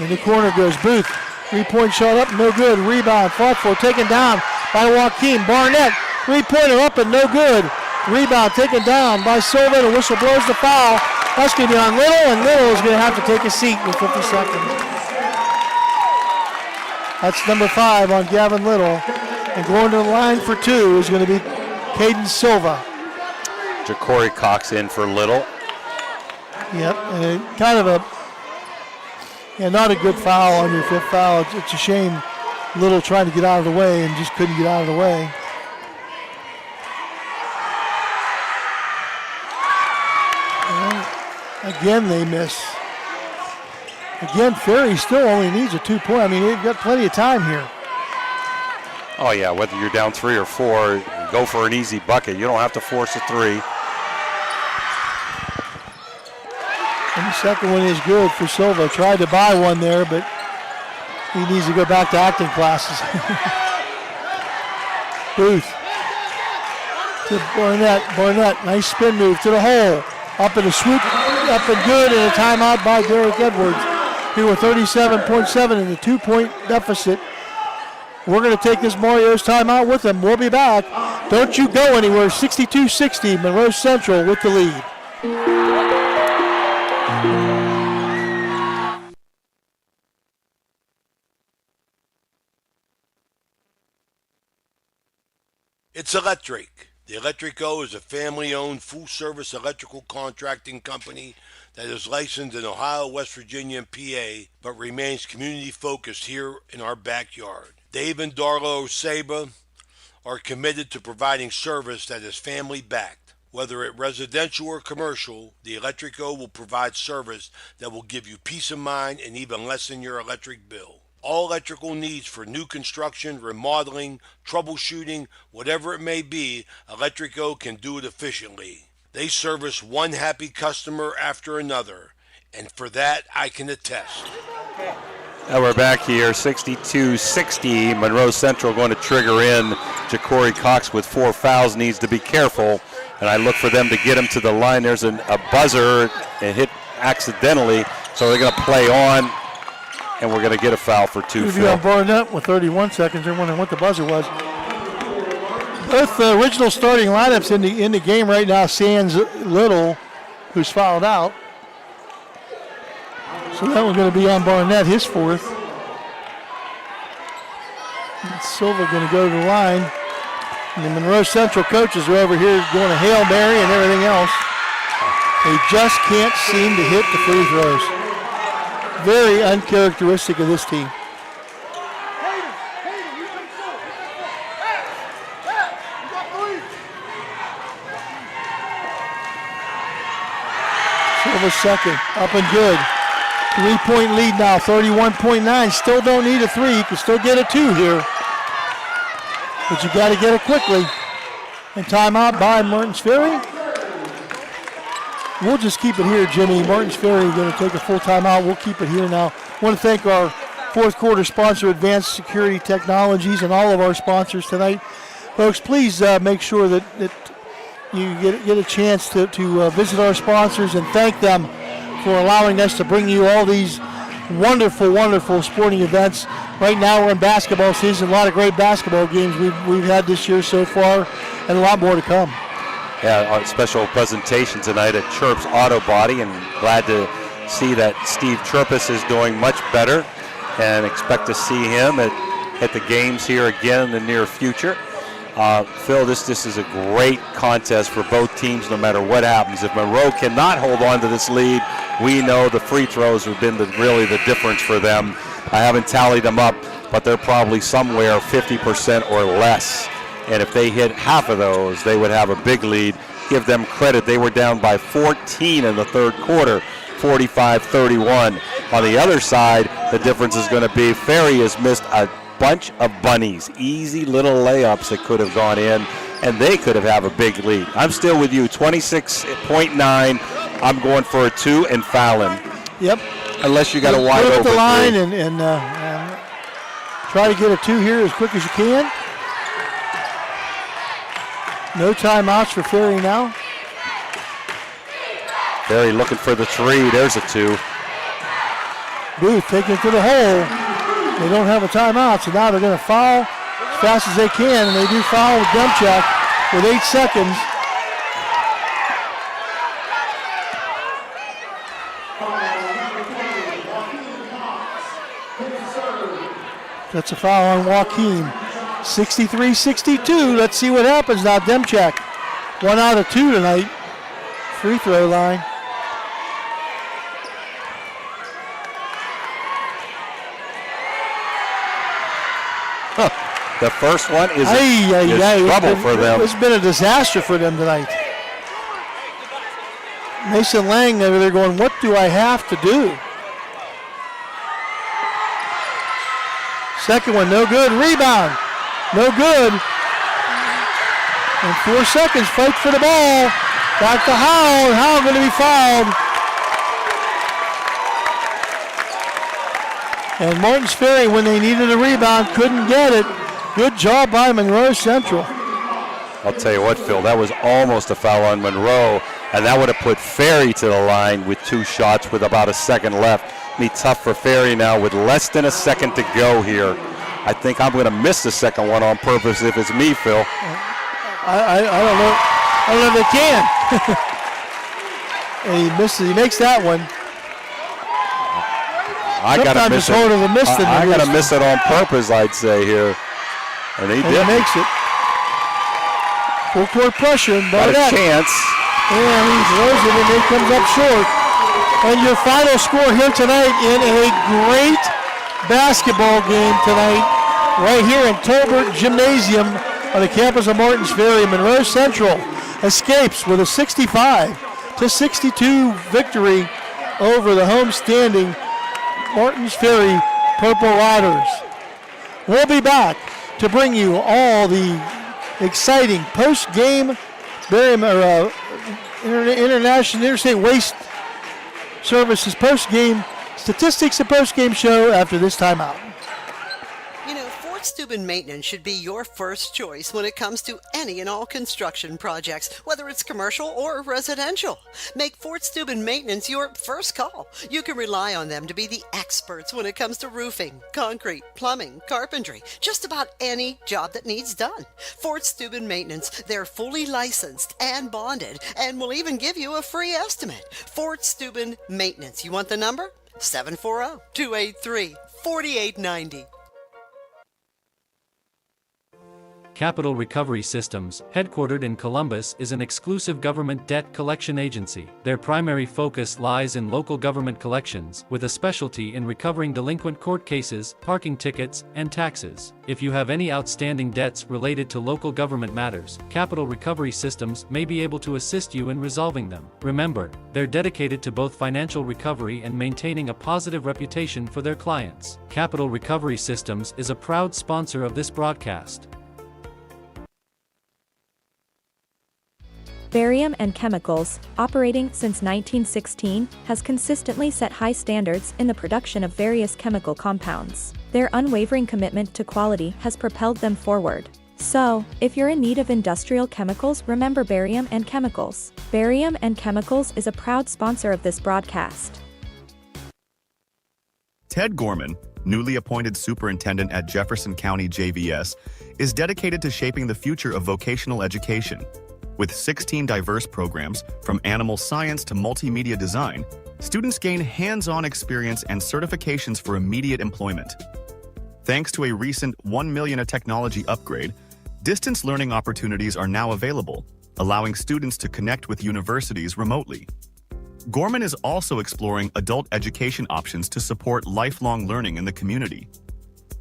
In the corner goes Booth. 3-point shot up, no good. Rebound, fought for, taken down by Joaquin. Barnett, 3-pointer up and no good. Rebound taken down by Silva. The whistle blows the foul. That's going to be on Little, and Little is going to have to take a seat with 50 seconds. That's number 5 on Gavin Little. And going to the line for 2 is going to be Caden Silva. Ja'Cory Cox in for Little. Yep, and kind of not a good foul on your 5th foul. It's a shame Little trying to get out of the way and just couldn't get out of the way. And again, they miss. Again, Ferry still only needs a 2-point. I mean, they've got plenty of time here. Oh, yeah, whether you're down 3 or 4, go for an easy bucket. You don't have to force a 3. And the second one is good for Silva. Tried to buy one there, but he needs to go back to acting classes. Booth to Barnett. Barnett, nice spin move to the hole. Up in the swoop, up and good, and a timeout by Derek Edwards. Here with 37.7 in the 2-point deficit. We're going to take this Mario's timeout with them. We'll be back. Don't you go anywhere. 62-60, Monroe Central with the lead. It's electric. The Electric Co. is a family-owned, full-service electrical contracting company that is licensed in Ohio, West Virginia, and PA, but remains community-focused here in our backyard. Dave and Darla Oseba are committed to providing service that is family-backed. Whether it residential or commercial, the Electric Co. will provide service that will give you peace of mind and even lessen your electric bill. All electrical needs for new construction, remodeling, troubleshooting, whatever it may be, Electric Co. can do it efficiently. They service one happy customer after another, and for that I can attest. Now we're back here, 62-60. Monroe Central going to trigger in. Ja'Cory Cox with 4 fouls needs to be careful, and I look for them to get him to the line. There's a buzzer and hit accidentally, so they're going to play on. And we're going to get a foul for 2. Review on Barnett with 31 seconds. They're wondering what the buzzer was. Both the original starting lineups in the game right now. Sans Little, who's fouled out. So that one's going to be on Barnett, his 4th. And Silva going to go to the line. And the Monroe Central coaches are over here going to Hail Mary and everything else. They just can't seem to hit the free throws. Very uncharacteristic of this team. Silva's second, up and good. 3-point lead now, 31.9. Still don't need a 3. You can still get a 2 here. But you got to get it quickly. And timeout by Martins Ferry. We'll just keep it here, Jimmy. Martins Ferry going to take a full timeout. We'll keep it here now. I want to thank our 4th quarter sponsor, Advanced Security Technologies, and all of our sponsors tonight. Folks, please make sure that you get a chance to visit our sponsors and thank them for allowing us to bring you all these wonderful, wonderful sporting events. Right now we're in basketball season. A lot of great basketball games we've had this year so far, and a lot more to come. Yeah, our special presentation tonight at Chirp's Auto Body, and glad to see that Steve Chirpus is doing much better, and expect to see him at the games here again in the near future. Phil, this is a great contest for both teams no matter what happens. If Monroe cannot hold on to this lead, we know the free throws have been really the difference for them. I haven't tallied them up, but they're probably somewhere 50% or less. And if they hit half of those, they would have a big lead. Give them credit. They were down by 14 in the 3rd quarter, 45-31. On the other side, the difference is going to be Ferry has missed a bunch of bunnies, easy little layups that could have gone in, and they could have a big lead. I'm still with you, 26.9. I'm going for a 2 and fouling. Yep. Unless you got a wide open the line 3. and try to get a 2 here as quick as you can. No timeouts for Ferry now. Ferry looking for the three. There's a two. Booth taking it to the hole. They don't have a timeout, so now they're going to foul as fast as they can, and they do foul with Demchak with 8 seconds. That's a foul on Joaquin. 63-62. Let's see what happens now. Demchak, 1 out of 2 tonight. Free throw line. The first one is trouble for them. It's been a disaster for them tonight. Mason Lang over there going, what do I have to do? Second one, no good. Rebound, no good. And 4 seconds, fight for the ball. Back to Howell, and Howell going to be fouled. And Martins Ferry, when they needed a rebound, couldn't get it. Good job by Monroe Central. I'll tell you what, Phil, that was almost a foul on Monroe, and that would have put Ferry to the line with 2 shots with about a second left. Be tough for Ferry now with less than a second to go here. I think I'm going to miss the second one on purpose if it's me, Phil. I don't know. I don't know if they can. And he misses. He makes that one. I got to miss it. I got to miss it on purpose, I'd say here. And he did. He makes it. Full court pressure. Got a chance. And he throws it, and it comes up short. And your final score here tonight in a great basketball game tonight, right here in Tolbert Gymnasium on the campus of Martins Ferry. Monroe Central escapes with a 65-62 victory over the homestanding Martins Ferry Purple Riders. We'll be back to bring you all the exciting post-game International Interstate Waste Services post-game statistics and post-game show after this timeout. You know, Fort Steuben Maintenance should be your first choice when it comes to any and all construction projects, whether it's commercial or residential. Make Fort Steuben Maintenance your first call. You can rely on them to be the experts when it comes to roofing, concrete, plumbing, carpentry, just about any job that needs done. Fort Steuben Maintenance, they're fully licensed and bonded and will even give you a free estimate. Fort Steuben Maintenance. You want the number? 740-283-4890. Capital Recovery Systems, headquartered in Columbus, is an exclusive government debt collection agency. Their primary focus lies in local government collections, with a specialty in recovering delinquent court cases, parking tickets, and taxes. If you have any outstanding debts related to local government matters, Capital Recovery Systems may be able to assist you in resolving them. Remember, they're dedicated to both financial recovery and maintaining a positive reputation for their clients. Capital Recovery Systems is a proud sponsor of this broadcast. Barium and Chemicals, operating since 1916, has consistently set high standards in the production of various chemical compounds. Their unwavering commitment to quality has propelled them forward. So, if you're in need of industrial chemicals, remember Barium and Chemicals. Barium and Chemicals is a proud sponsor of this broadcast. Ted Gorman, newly appointed superintendent at Jefferson County JVS, is dedicated to shaping the future of vocational education. With 16 diverse programs, from animal science to multimedia design, students gain hands-on experience and certifications for immediate employment. Thanks to a recent $1 million a technology upgrade, distance learning opportunities are now available, allowing students to connect with universities remotely. Gorman is also exploring adult education options to support lifelong learning in the community.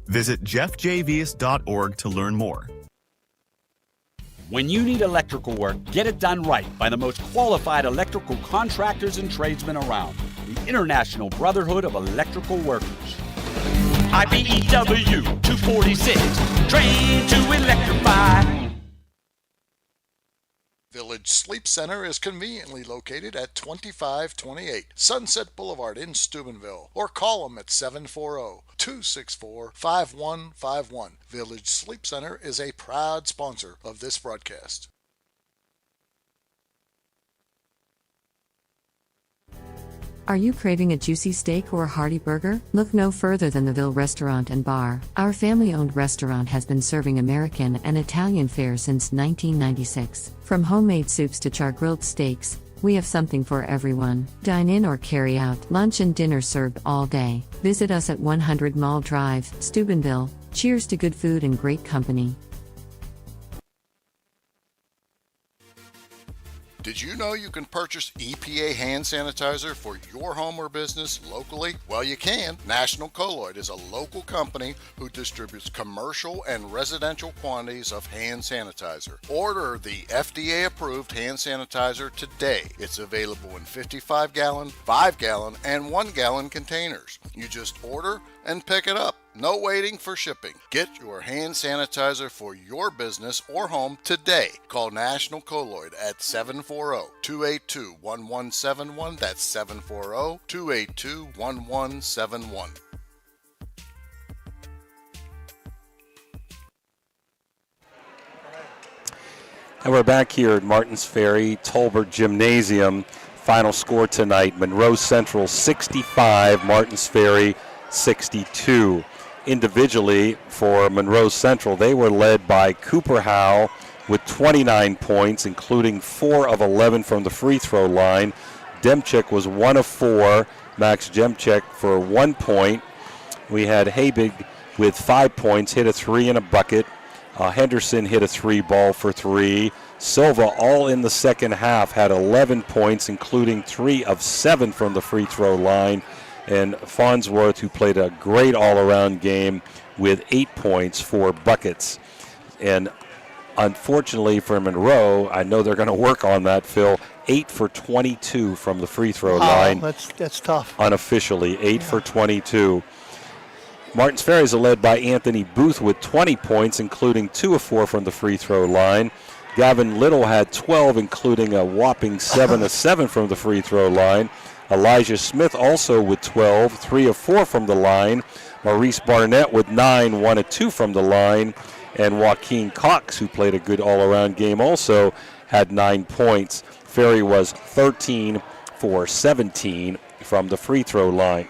Visit jeffjvs.org to learn more. When you need electrical work, get it done right by the most qualified electrical contractors and tradesmen around. The International Brotherhood of Electrical Workers. IBEW 246, trained to electrify. Village Sleep Center is conveniently located at 2528 Sunset Boulevard in Steubenville, or call them at 740-264-5151. Village Sleep Center is a proud sponsor of this broadcast. Are you craving a juicy steak or a hearty burger? Look no further than the Ville Restaurant and Bar. Our family-owned restaurant has been serving American and Italian fare since 1996. From homemade soups to char-grilled steaks, we have something for everyone. Dine in or carry out. Lunch and dinner served all day. Visit us at 100 Mall Drive, Steubenville. Cheers to good food and great company. Did you know you can purchase EPA hand sanitizer for your home or business locally? Well, you can. National Colloid is a local company who distributes commercial and residential quantities of hand sanitizer. Order the FDA-approved hand sanitizer today. It's available in 55-gallon, 5-gallon, and 1-gallon containers. You just order and pick it up. No waiting for shipping. Get your hand sanitizer for your business or home today. Call National Colloid at 740-282-1171. That's 740-282-1171. And we're back here at Martins Ferry, Tolbert Gymnasium. Final score tonight, Monroe Central 65, Martins Ferry 62. Individually for Monroe Central, they were led by Cooper Howe with 29 points, including 4 of 11 from the free throw line. Demchik was 1 of 4. Max Demchik for 1 point. We had Habig with 5 points, hit a 3 and a bucket. Henderson hit a 3 ball for 3. Silva, all in the second half, had 11 points, including 3 of 7 from the free throw line. And Farnsworth, who played a great all-around game with 8 points, 4 buckets. And unfortunately for Monroe, I know they're going to work on that, Phil, 8 for 22 from the free throw line. That's tough. Unofficially, 8 for 22. Martins Ferry is led by Anthony Booth with 20 points, including 2 of 4 from the free throw line. Gavin Little had 12, including a whopping 7 of 7 from the free throw line. Elijah Smith also with 12, 3 of 4 from the line. Maurice Barnett with 9, 1 of 2 from the line. And Joaquin Cox, who played a good all-around game, also had 9 points. Ferry was 13 for 17 from the free throw line.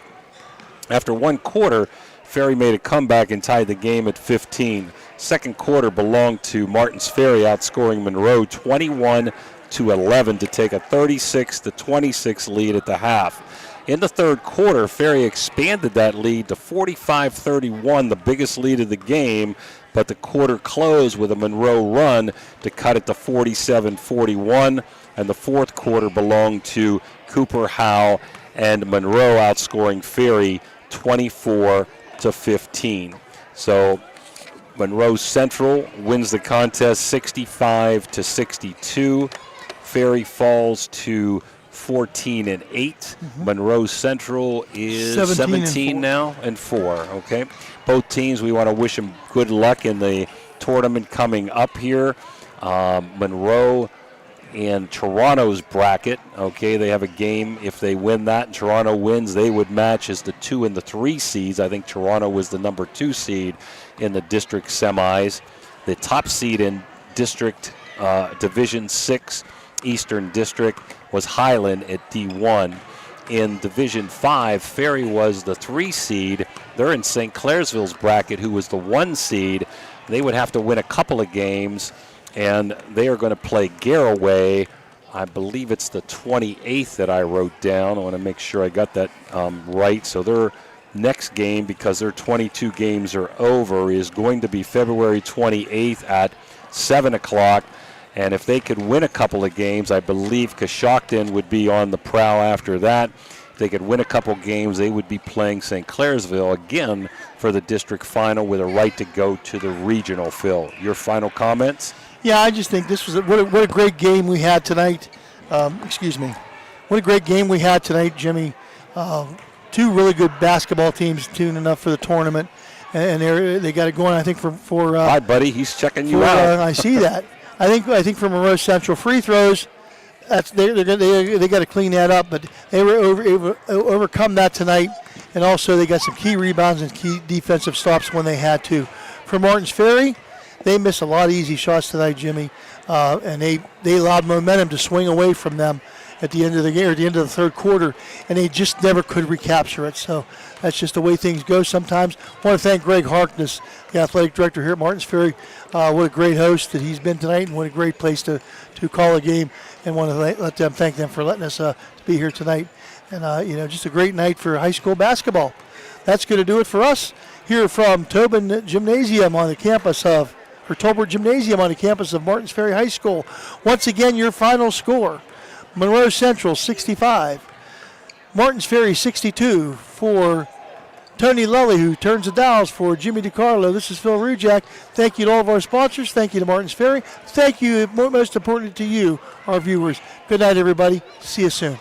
After one quarter, Ferry made a comeback and tied the game at 15. Second quarter belonged to Martins Ferry, outscoring Monroe 21-11 to take a 36-26 lead at the half. In the third quarter, Ferry expanded that lead to 45-31, the biggest lead of the game, but the quarter closed with a Monroe run to cut it to 47-41, and the fourth quarter belonged to Cooper Howe and Monroe, outscoring Ferry 24-15. So Monroe Central wins the contest 65-62. Ferry falls to 14-8. Monroe Central is 17 now and 4. Okay, both teams, we want to wish them good luck in the tournament coming up here. Monroe and Toronto's bracket. Okay, they have a game. If they win that and Toronto wins, they would match as the 2 and the 3 seeds. I think Toronto was the number 2 seed in the district semis. The top seed in district Division 6 Eastern District was Highland at D1. In Division 5, Ferry was the 3 seed. They're in St. Clairsville's bracket, who was the 1 seed. They would have to win a couple of games, and they are going to play Garraway. I believe it's the 28th that I wrote down. I want to make sure I got that right. So their next game, because their 22 games are over, is going to be February 28th at 7 o'clock. And if they could win a couple of games, I believe Coshocton would be on the prowl after that. If they could win a couple games, they would be playing St. Clairsville again for the district final with a right to go to the regional. Phil, your final comments? Yeah, I just think this was what a great game we had tonight. What a great game we had tonight, Jimmy. 2 really good basketball teams tuning up for the tournament, and they got it going. I think for hi, buddy, he's checking you out. I see that. I think for Monroe Central free throws, they got to clean that up. But they were able to overcome that tonight, and also they got some key rebounds and key defensive stops when they had to. For Martins Ferry, they missed a lot of easy shots tonight, Jimmy, and they allowed momentum to swing away from them. at the end of the game, or the end of the third quarter, and they just never could recapture it. So that's just the way things go sometimes. I want to thank Greg Harkness, the athletic director here at Martins Ferry. What a great host that he's been tonight, and what a great place to call a game. And want to thank them for letting us to be here tonight. And just a great night for high school basketball. That's going to do it for us here from Tobin Gymnasium on the campus of, or Tolbert Gymnasium on the campus of Martins Ferry High School. Once again, your final score: Monroe Central 65, Martins Ferry 62. For Tony Lully, who turns the dials for Jimmy DiCarlo, this is Phil Rujak. Thank you to all of our sponsors. Thank you to Martins Ferry. Thank you, most importantly, to you, our viewers. Good night, everybody. See you soon.